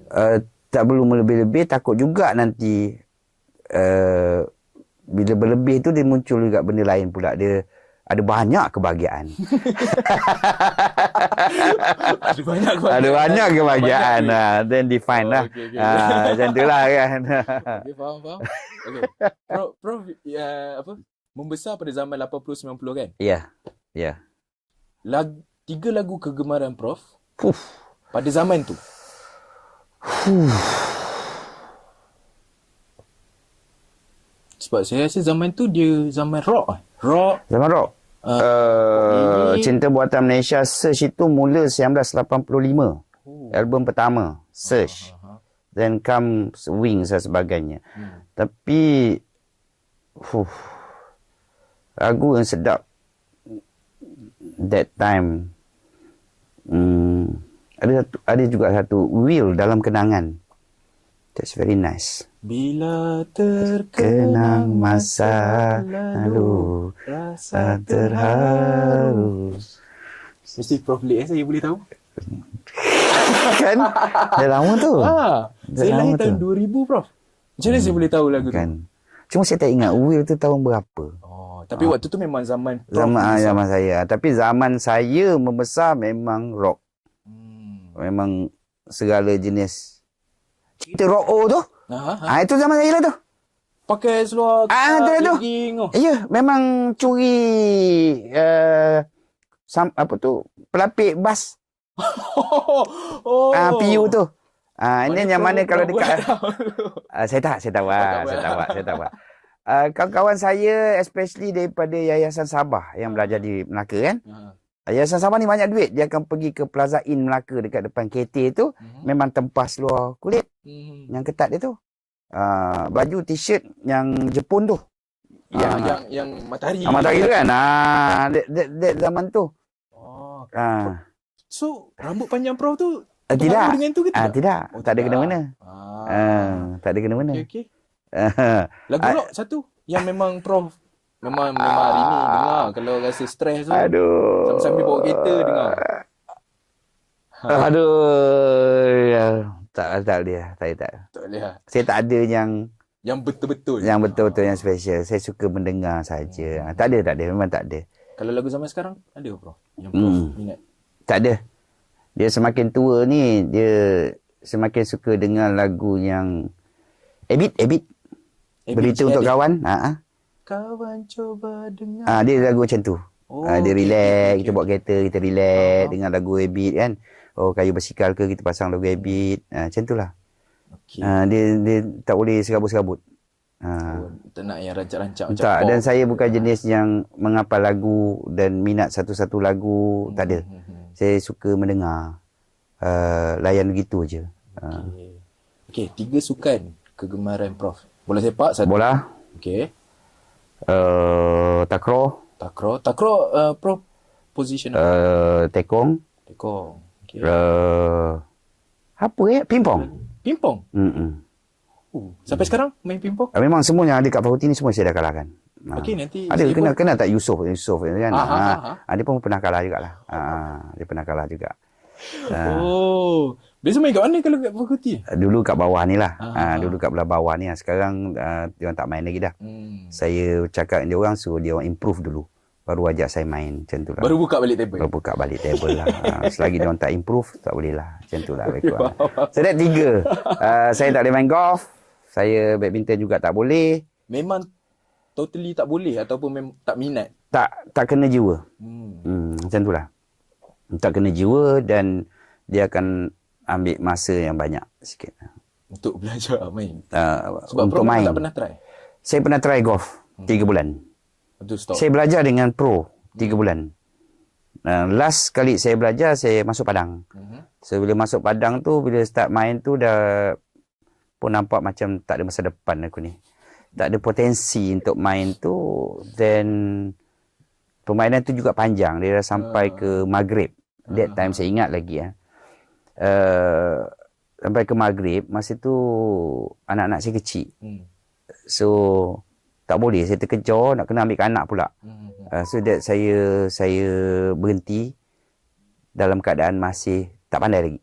tak perlu melebih-lebih, takut juga nanti bila berlebih tu dia muncul juga benda lain pula, dia ada banyak kebahagiaan. Ada banyak kebahagiaan. Then define lah. Okay. Macam tu lah kan. Okay, faham. Okay. Prof membesar pada zaman 80-90 kan? Ya. 3 lagu kegemaran Prof pada zaman tu. Sebab saya rasa zaman tu dia zaman rock. Zaman rock. Cinta Buatan Malaysia Search itu mula 1985. Album pertama Search. Then comes Wings dan sebagainya. Tapi lagu yang sedap that time, ada juga satu Will Dalam Kenangan. That's very nice. Bila Kenang masa lalu, rasa terharu. Mesti Prof Lee saya boleh tahu. Kan? Dah lama tu. Saya lahir tahun 2000 Prof. Macam mana saya boleh tahu lagu tu? Kan. Cuma saya tak ingat Will tu tahun berapa. Tapi waktu tu memang zaman Prof. Zaman saya. Tapi zaman saya membesar memang rock. Memang segala jenis. Cerita rock tu. Itu zaman saya lah tu. Pakai seluar legging. Ya, memang curi pelapik bas. PU tu. Ini yang mana kalau dekat saya tahu. Kawan-kawan saya especially daripada Yayasan Sabah yang belajar di Melaka kan. Yayasan Sabah ni banyak duit. Dia akan pergi ke Plaza Inn Melaka dekat depan KT tu. Memang tempah seluar kulit. Yang ketat dia tu. Baju t-shirt yang Jepun tu. Yang matahari. Matahari tu kan. That zaman tu. So, rambut panjang Prof tu tidak. dengan tu ke tidak? Tidak. Tak ada kena-mena. Tak ada kena-mana. Okay. Lagu rock satu yang memang Prof memang hari ni dengar kalau rasa stres tu. Aduh. Sambil bawa kereta dengar. Tak boleh. Tak boleh lah. Saya tak ada yang betul-betul. Yang betul-betul yang special. Saya suka mendengar saja. Tak ada. Memang tak ada. Kalau lagu zaman sekarang ada ke Prof? Yang Prof minat? Tak ada. Dia semakin tua ni, dia semakin suka dengar lagu yang Ebit. Berita untuk kawan. Kawan coba dengar. Dia lagu macam tu. Dia relax, kita bawa kereta, kita relax dengan lagu Ebit kan. Kayu bersikal ke, kita pasang lagu Ebit. Macam tu lah. Dia tak boleh serabut-serabut. Tak nak yang rancak-rancak macam tak, pop. dan saya bukan jenis yang menghafal lagu dan minat satu-satu lagu. Tak ada. Saya suka mendengar. Layan begitu je. Okey, 3 sukan kegemaran Prof. Bola sepak satu. Bola. Okey. Takraw. Prof position Tekong. Okey. Apa Pingpong. Sampai sekarang main pingpong? Memang semua yang ada kat Fakulti ni semua saya dah kalahkan. Okey, nanti ada kenal tak Yusof kan. Dia pun pernah kalah jugalah. Dia pernah kalah juga. Biasa main kat mana kalau kat fakulti? Dulu kat bawah ni lah. Dulu kat belah bawah ni. Sekarang dia orang tak main lagi dah. Saya cakap dia orang suruh dia orang improve dulu. Baru ajak saya main macam tu lah. Baru buka balik table lah. Selagi dia orang tak improve, tak boleh lah. Macam tu lah. So that 3. Saya tak boleh main golf. Saya badminton juga tak boleh. Memang totally tak boleh ataupun tak minat? Tak kena jiwa. Macam tu lah. Tak kena jiwa dan dia akan ambil masa yang banyak sikit. Untuk belajar main? Sebab untuk main. Tak pernah try? Saya pernah try golf 3 bulan. Stop. Saya belajar dengan pro 3 bulan. Last kali saya belajar, saya masuk Padang. So bila masuk Padang tu, bila start main tu dah pun nampak macam tak ada masa depan aku ni. Tak ada potensi untuk main tu. Then permainan tu juga panjang. Dia dah sampai ke maghrib. That time saya ingat lagi sampai ke maghrib. Masa tu anak-anak saya kecil. So tak boleh, saya terkejar nak kena ambil anak pula. So that saya berhenti dalam keadaan masih tak pandai lagi.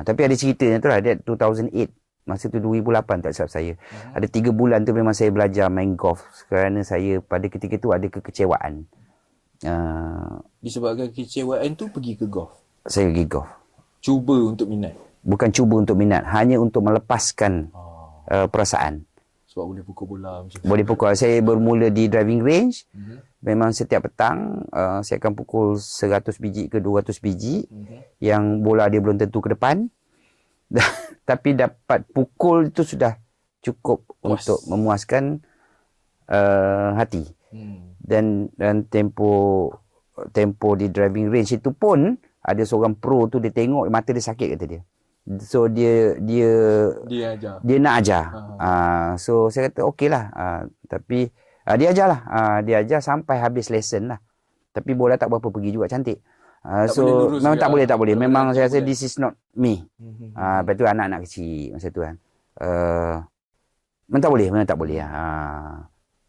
Tapi ada ceritanya tu lah, that 2008. Masa tu 2008 tak silap saya. Ada 3 bulan tu memang saya belajar main golf kerana saya pada ketika tu ada kekecewaan. Disebabkan kekecewaan tu pergi ke golf. Saya pergi golf. Cuba untuk minat. Bukan cuba untuk minat, hanya untuk melepaskan perasaan. Sebab boleh pukul bola macam tu. Boleh pukul. Saya bermula di driving range. Memang setiap petang saya akan pukul 100 biji ke 200 biji. Yang bola dia belum tentu ke depan. Tapi dapat pukul itu sudah cukup untuk memuaskan hati. Dan tempo di driving range itu pun ada seorang pro tu, dia tengok mata dia sakit kata dia. So dia ajar. Dia nak ajar. So saya kata okeylah. Tapi dia ajarlah. Dia ajar sampai habis lesson lah. Tapi bola tak berapa pergi juga, cantik. So memang tak boleh. Memang saya rasa this is not me. Lepas tu anak-anak kecil masa tu kan. Memang tak boleh.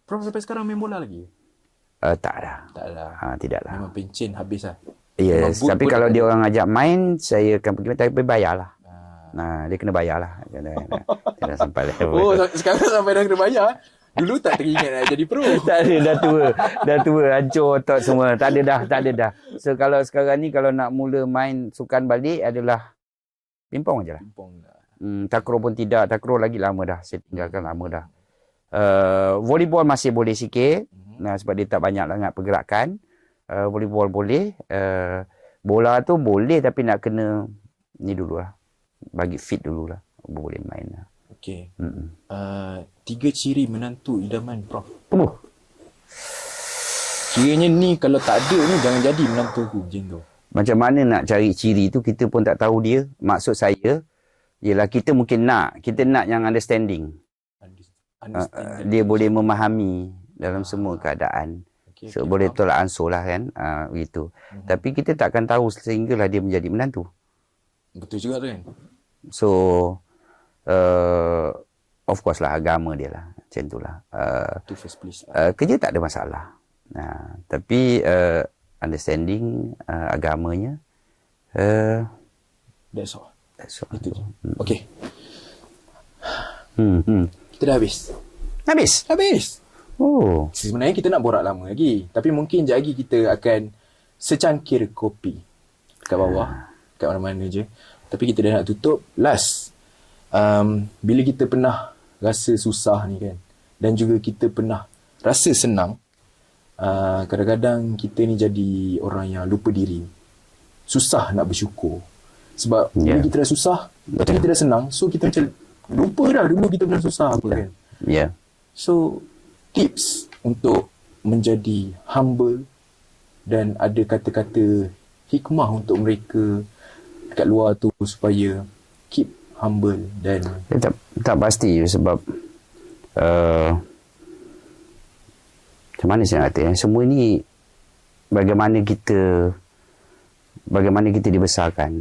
Prof sampai sekarang main bola lagi? Tak dah. Tidak lah. Memang pencen habis lah. Yes, tapi kalau dia orang ajak main, saya akan pergi, tapi bayar lah. Dia kena bayar lah. Kena sampai level. Sekarang sampai dah kena bayar. Dulu tak teringat nak jadi pro. Tak ada, dah tua, hancur otot semua. Tak ada dah. So kalau sekarang ni kalau nak mula main sukan balik adalah pingpong je lah. Takraw pun tidak. Takraw lagi lama dah. Saya tinggalkan lama dah. Volleyball masih boleh sikit. Sebab dia tak banyak sangat pergerakan. Volleyball boleh. Bola tu boleh tapi nak kena ni dulu lah. Bagi fit dulu lah. Boleh main lah. Okey. 3 ciri menantu idaman Prof. Kiranya ni kalau tak ada ni jangan jadi menantu aku macam tu. Macam mana nak cari ciri tu kita pun tak tahu dia. Maksud saya ialah kita mungkin kita nak yang understanding. Dia boleh memahami dalam semua keadaan. So boleh tolak ansur lah kan. Begitu. Tapi kita takkan tahu sehinggalah dia menjadi menantu. Betul juga tu kan. So of course lah agama dia lah. Macam tu lah. To first place lah. Kerja tak ada masalah. Tapi understanding agamanya. That's all. Itu je. Hmm. Okay. Kita dah habis. Habis. Oh. Sebenarnya kita nak borak lama lagi. Tapi mungkin sekejap lagi kita akan secangkir kopi. Kat bawah. Kat mana-mana je. Tapi kita dah nak tutup. Last. Bila kita pernah rasa susah ni kan. Dan juga kita pernah rasa senang. Kadang-kadang kita ni jadi orang yang lupa diri. Susah nak bersyukur. Sebab bila kita dah susah, lepas tu kita dah senang. So kita macam lupa dah dulu kita pernah susah apa kan. So tips untuk menjadi humble dan ada kata-kata hikmah untuk mereka kat luar tu supaya keep humble dan tak pasti sebab macam mana saya nak kata semua ni bagaimana kita dibesarkan.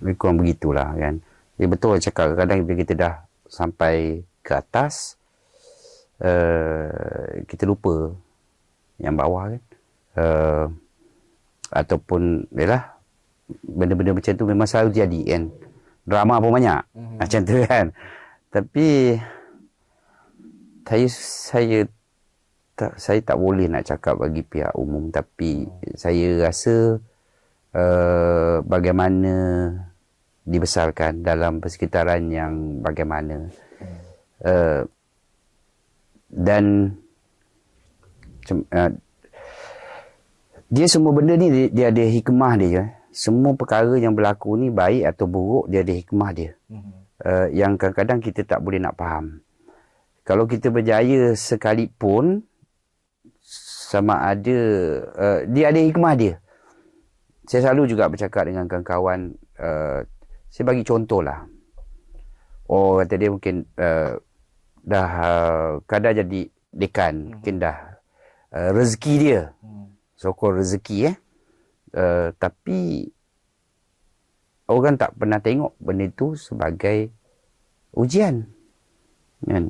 Lebih kurang begitulah kan. Dia betul cakap kadang-kadang bila kita dah sampai ke atas kita lupa yang bawah kan. Ataupun yalah benda-benda macam tu memang selalu jadi kan. Drama pun banyak macam tu kan. Tapi saya tak boleh nak cakap bagi pihak umum, tapi saya rasa bagaimana dibesarkan dalam persekitaran yang bagaimana dan dia semua benda ni dia ada hikmah dia. Semua perkara yang berlaku ni baik atau buruk dia ada hikmah dia. Yang kadang-kadang kita tak boleh nak faham. Kalau kita berjaya sekalipun sama ada dia ada hikmah dia. Saya selalu juga bercakap dengan kawan-kawan, saya bagi contoh lah. oh kata dia mungkin dah kadar jadi dekan, mungkin dah rezeki dia, sokong rezeki tapi orang tak pernah tengok benda itu sebagai ujian kan.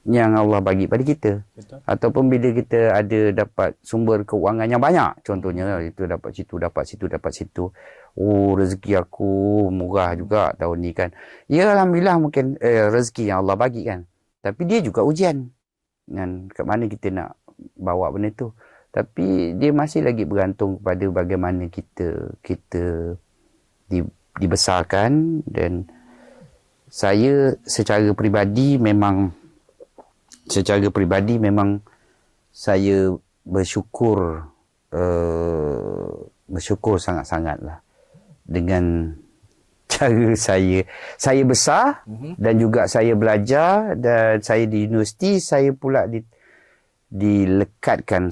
Yang Allah bagi pada kita. Betul. Ataupun bila kita ada dapat sumber keuangan yang banyak, contohnya itu dapat situ, oh rezeki aku murah juga tahun ni kan. Ya alhamdulillah, mungkin rezeki yang Allah bagi kan, tapi dia juga ujian kan, kat mana kita nak bawa benda tu. Tapi dia masih lagi bergantung kepada bagaimana kita dibesarkan. Dan saya secara peribadi memang saya bersyukur sangat-sangatlah dengan cara saya besar dan juga saya belajar, dan saya di universiti saya pula dilekatkan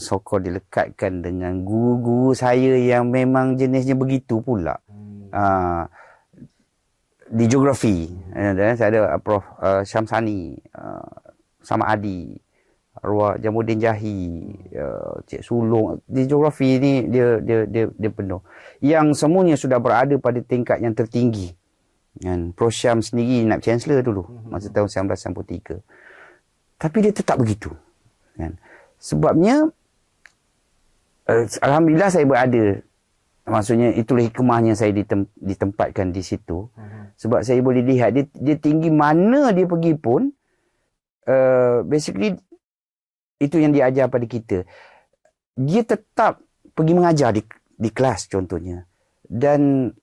dengan guru-guru saya yang memang jenisnya begitu pula. Di geografi saya ada Prof Syamsani, sama Adi, arwah Jamuddin Jahi, Cik Sulong. Di geografi ni dia penuh. Yang semuanya sudah berada pada tingkat yang tertinggi. Kan, Prof Syam sendiri nak Chancellor dulu masa tahun 1993. Tapi dia tetap begitu. Kan. Sebabnya alhamdulillah saya berada. Maksudnya itulah hikmahnya saya ditempatkan di situ. Sebab saya boleh lihat dia tinggi mana dia pergi pun, basically itu yang dia ajar pada kita. Dia tetap pergi mengajar di kelas contohnya, dan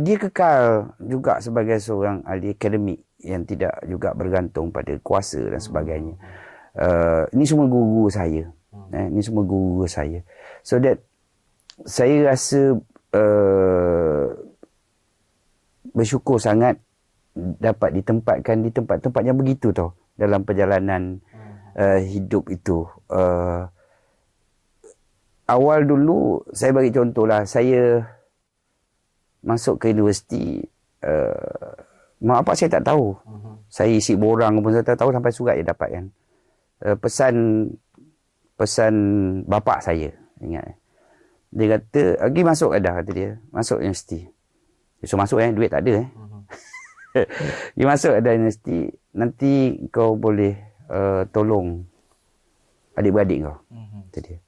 dia kekal juga sebagai seorang ahli akademik yang tidak juga bergantung pada kuasa dan sebagainya. Ini semua guru saya. Ini semua guru saya. So that saya rasa bersyukur sangat dapat ditempatkan di tempat-tempat yang begitu tau, dalam perjalanan hidup itu. Awal dulu, saya bagi contohlah, saya masuk ke universiti, mak apa saya tak tahu. Saya isi borang pun saya tak tahu, sampai surat dia dapat kan. Pesan bapak saya, ingat. Dia kata, pergi masuk dah, kata dia. Masuk universiti. So masuk duit tak ada Pergi masuk ada universiti, nanti kau boleh tolong adik-beradik kau. Kata dia.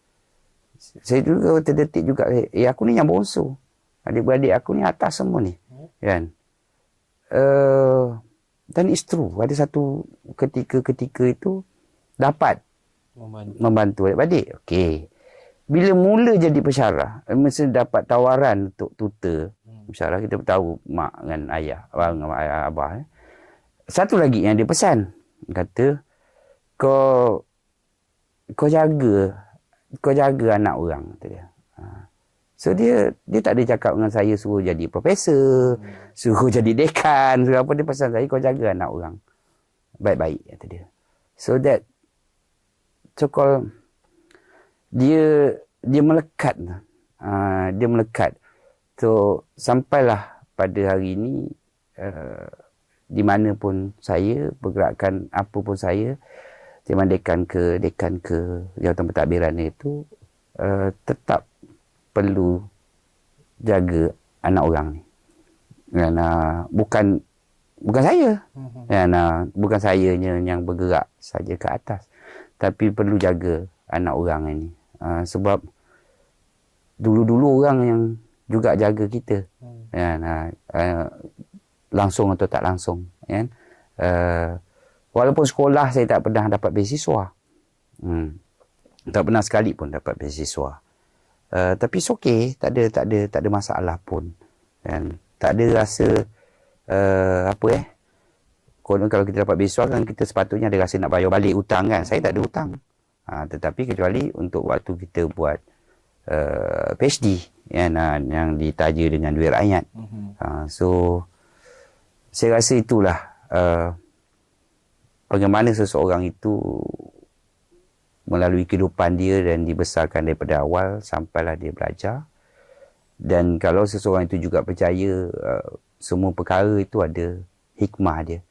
Saya juga terdetik juga, aku ni yang bongsu. Adik-beradik aku ni atas semua ni. Kan? Dan it's true. Ada satu ketika itu dapat membantu adik-beradik. Okey. Bila mula jadi pensyarah, mesti dapat tawaran untuk tutor. Pensyarah kita tahu mak dengan ayah, abang dengan ayah, abah. Satu lagi yang dia pesan. Kata, kau jaga anak orang. Kata dia. So dia tak ada cakap dengan saya suruh jadi profesor, suruh jadi dekan, suruh apa. Dia pesan saya, kau jaga anak orang baik-baik, kata dia. So that so-called dia melekat. Dia melekat. So sampailah pada hari ini, di mana pun saya bergerakkan, apa pun saya, zaman dekan ke jawatan pentadbiran itu, tetap perlu jaga anak orang ni. Dan bukan saya. Dan bukan sayanya yang bergerak saja ke atas, tapi perlu jaga anak orang ini. Sebab dulu-dulu orang yang juga jaga kita. Langsung atau tak langsung. Kan? Walaupun sekolah saya tak pernah dapat beasiswa. Tak pernah sekali pun dapat beasiswa. Tapi it's okay, tak ada masalah pun. Dan tak ada rasa kalau kita dapat beasiswa kan, kita sepatutnya ada rasa nak bayar balik hutang kan. Saya tak ada hutang. Tetapi kecuali untuk waktu kita buat PhD yang ditaja dengan duit rakyat. So saya rasa itulah bagaimana seseorang itu melalui kehidupan dia dan dibesarkan daripada awal sampailah dia belajar, Dan kalau seseorang itu juga percaya semua perkara itu ada hikmah dia.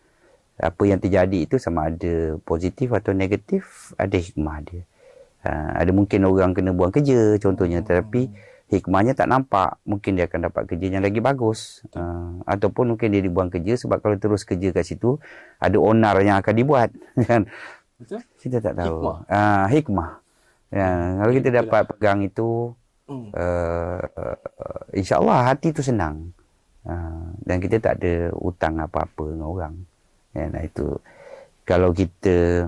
Apa yang terjadi itu sama ada positif atau negatif, ada hikmah dia. Ada mungkin orang kena buang kerja contohnya, tetapi hikmahnya tak nampak. Mungkin dia akan dapat kerja yang lagi bagus. Ataupun mungkin dia dibuang kerja sebab kalau terus kerja kat situ, ada onar yang akan dibuat. Betul? Kita tak tahu. Hikmah. Hikmah. Kalau kita dapat pegang itu, insyaAllah hati tu senang. Dan kita tak ada hutang apa-apa dengan orang. Itu kalau kita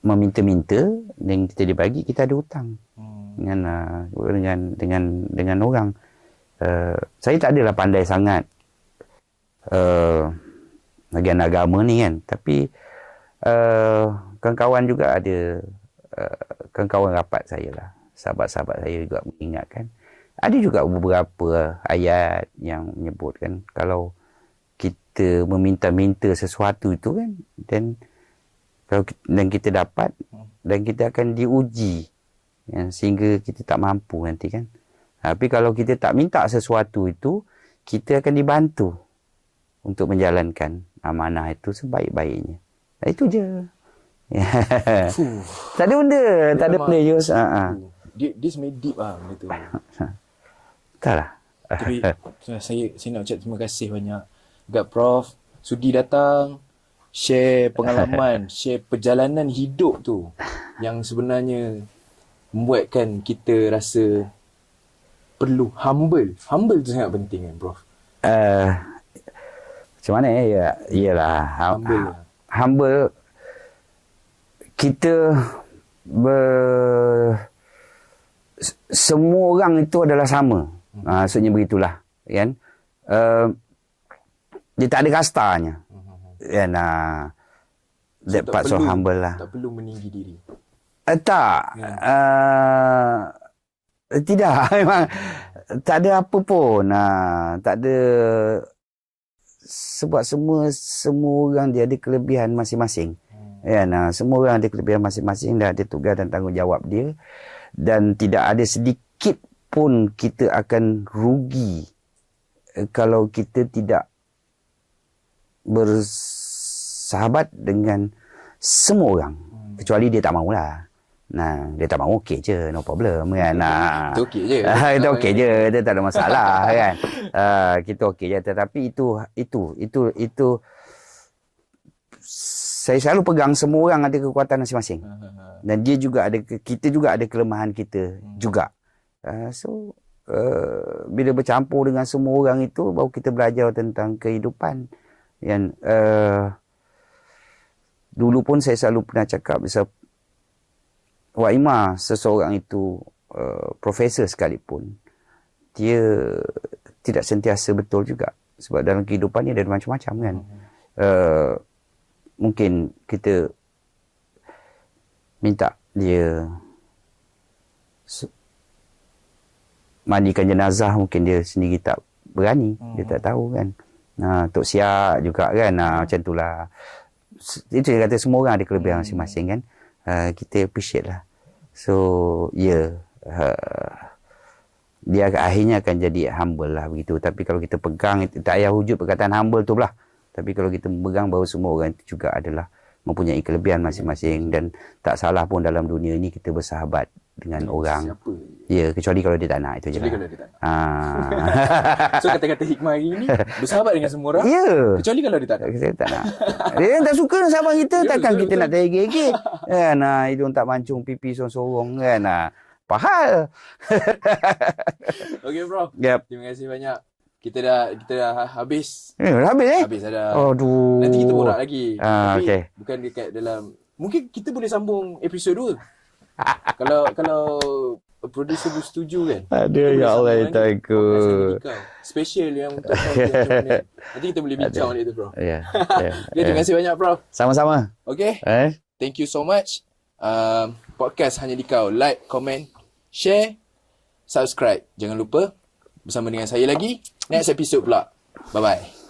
meminta-minta dan kita dibagi, kita ada hutang dengan orang. Saya tak adalah pandai sangat bahagian agama ni kan, tapi kawan-kawan juga ada, kawan-kawan rapat saya lah, sahabat-sahabat saya juga mengingatkan. Ada juga beberapa ayat yang menyebutkan kalau kita meminta-minta sesuatu itu kan, dan kita dapat, dan kita akan diuji sehingga kita tak mampu nanti kan. Tapi kalau kita tak minta sesuatu itu, kita akan dibantu untuk menjalankan amanah itu sebaik-baiknya. Itu je. Tak ada benda, tak ada benda Yus. Dia sebenarnya deep lah benda tu. Tak lah. Tapi saya nak ucap terima kasih banyak dekat Prof sudi datang, share pengalaman, share perjalanan hidup tu yang sebenarnya membuatkan kita rasa perlu humble. Humble tu sangat penting kan Prof? Macam mana ya? Iyalah. Humble. Kita semua orang itu adalah sama. Maksudnya begitulah. Kan? Dia tak ada kastanya. Kan? That part so humble lah. Tak perlu meninggi diri. Tak. Tidak. Memang tak ada apa pun. Tak ada. Sebab semua orang dia ada kelebihan masing-masing. Semua orang ada kelebihan masing-masing dan ada tugas dan tanggungjawab dia. Dan tidak ada sedikit pun kita akan rugi kalau kita tidak bersahabat dengan semua orang. Kecuali dia tak mahulah. Dia tak mahu, okey je, no problem kan. Itu okey je. Kita okey je, dia tak ada masalah kan. Kita okey je, tetapi itu saya selalu pegang semua orang ada kekuatan masing-masing. Dan dia juga ada, kita juga ada kelemahan kita juga. Bila bercampur dengan semua orang itu, baru kita belajar tentang kehidupan. Yang dulu pun saya selalu pernah cakap, Wak Imah, seseorang itu profesor sekalipun, dia tidak sentiasa betul juga. Sebab dalam kehidupan ni ada macam-macam kan. Mungkin kita minta dia mandikan jenazah, mungkin dia sendiri tak berani, dia tak tahu kan. Tok Siak juga kan, macam itulah. Itu dia kata semua orang ada kelebihan masing-masing kan. Kita appreciate lah. So dia akhirnya akan jadi humble lah begitu. Tapi kalau kita pegang, tak payah wujud perkataan humble tu lah. Tapi kalau kita pegang bahawa semua orang itu juga adalah mempunyai kelebihan masing-masing, dan tak salah pun dalam dunia ni kita bersahabat dengan orang. Siapa? Ya, kecuali kalau dia tak nak, itu je lah. Kalau dia tak nak. So kata-kata hikmah hari ni, bersahabat dengan semua orang. Ya. Kecuali kalau dia tak nak. Saya tak nak. Dia tak suka dengan sahabat kita, takkan kita nak tergigit. Kan, hidung tak mancung, pipi sorong-sorong kan. Pahal. Okay bro. Yep. Terima kasih banyak. Kita dah habis. Habis Habis dah. Aduh. Nanti kita borak lagi. Tapi okay. bukan dekat dalam, mungkin kita boleh sambung episod 2. kalau producer bersetuju kan. Aduh, ya Allah, ya takut. Special yang untuk kau macam mana. Nanti kita boleh bincang balik tu bro. Ya. Okay, terima kasih banyak bro. Sama-sama. Okay. Thank you so much. Podcast Hanya di Kau. Like, comment, share, subscribe. Jangan lupa bersama dengan saya lagi next episode pula. Bye-bye.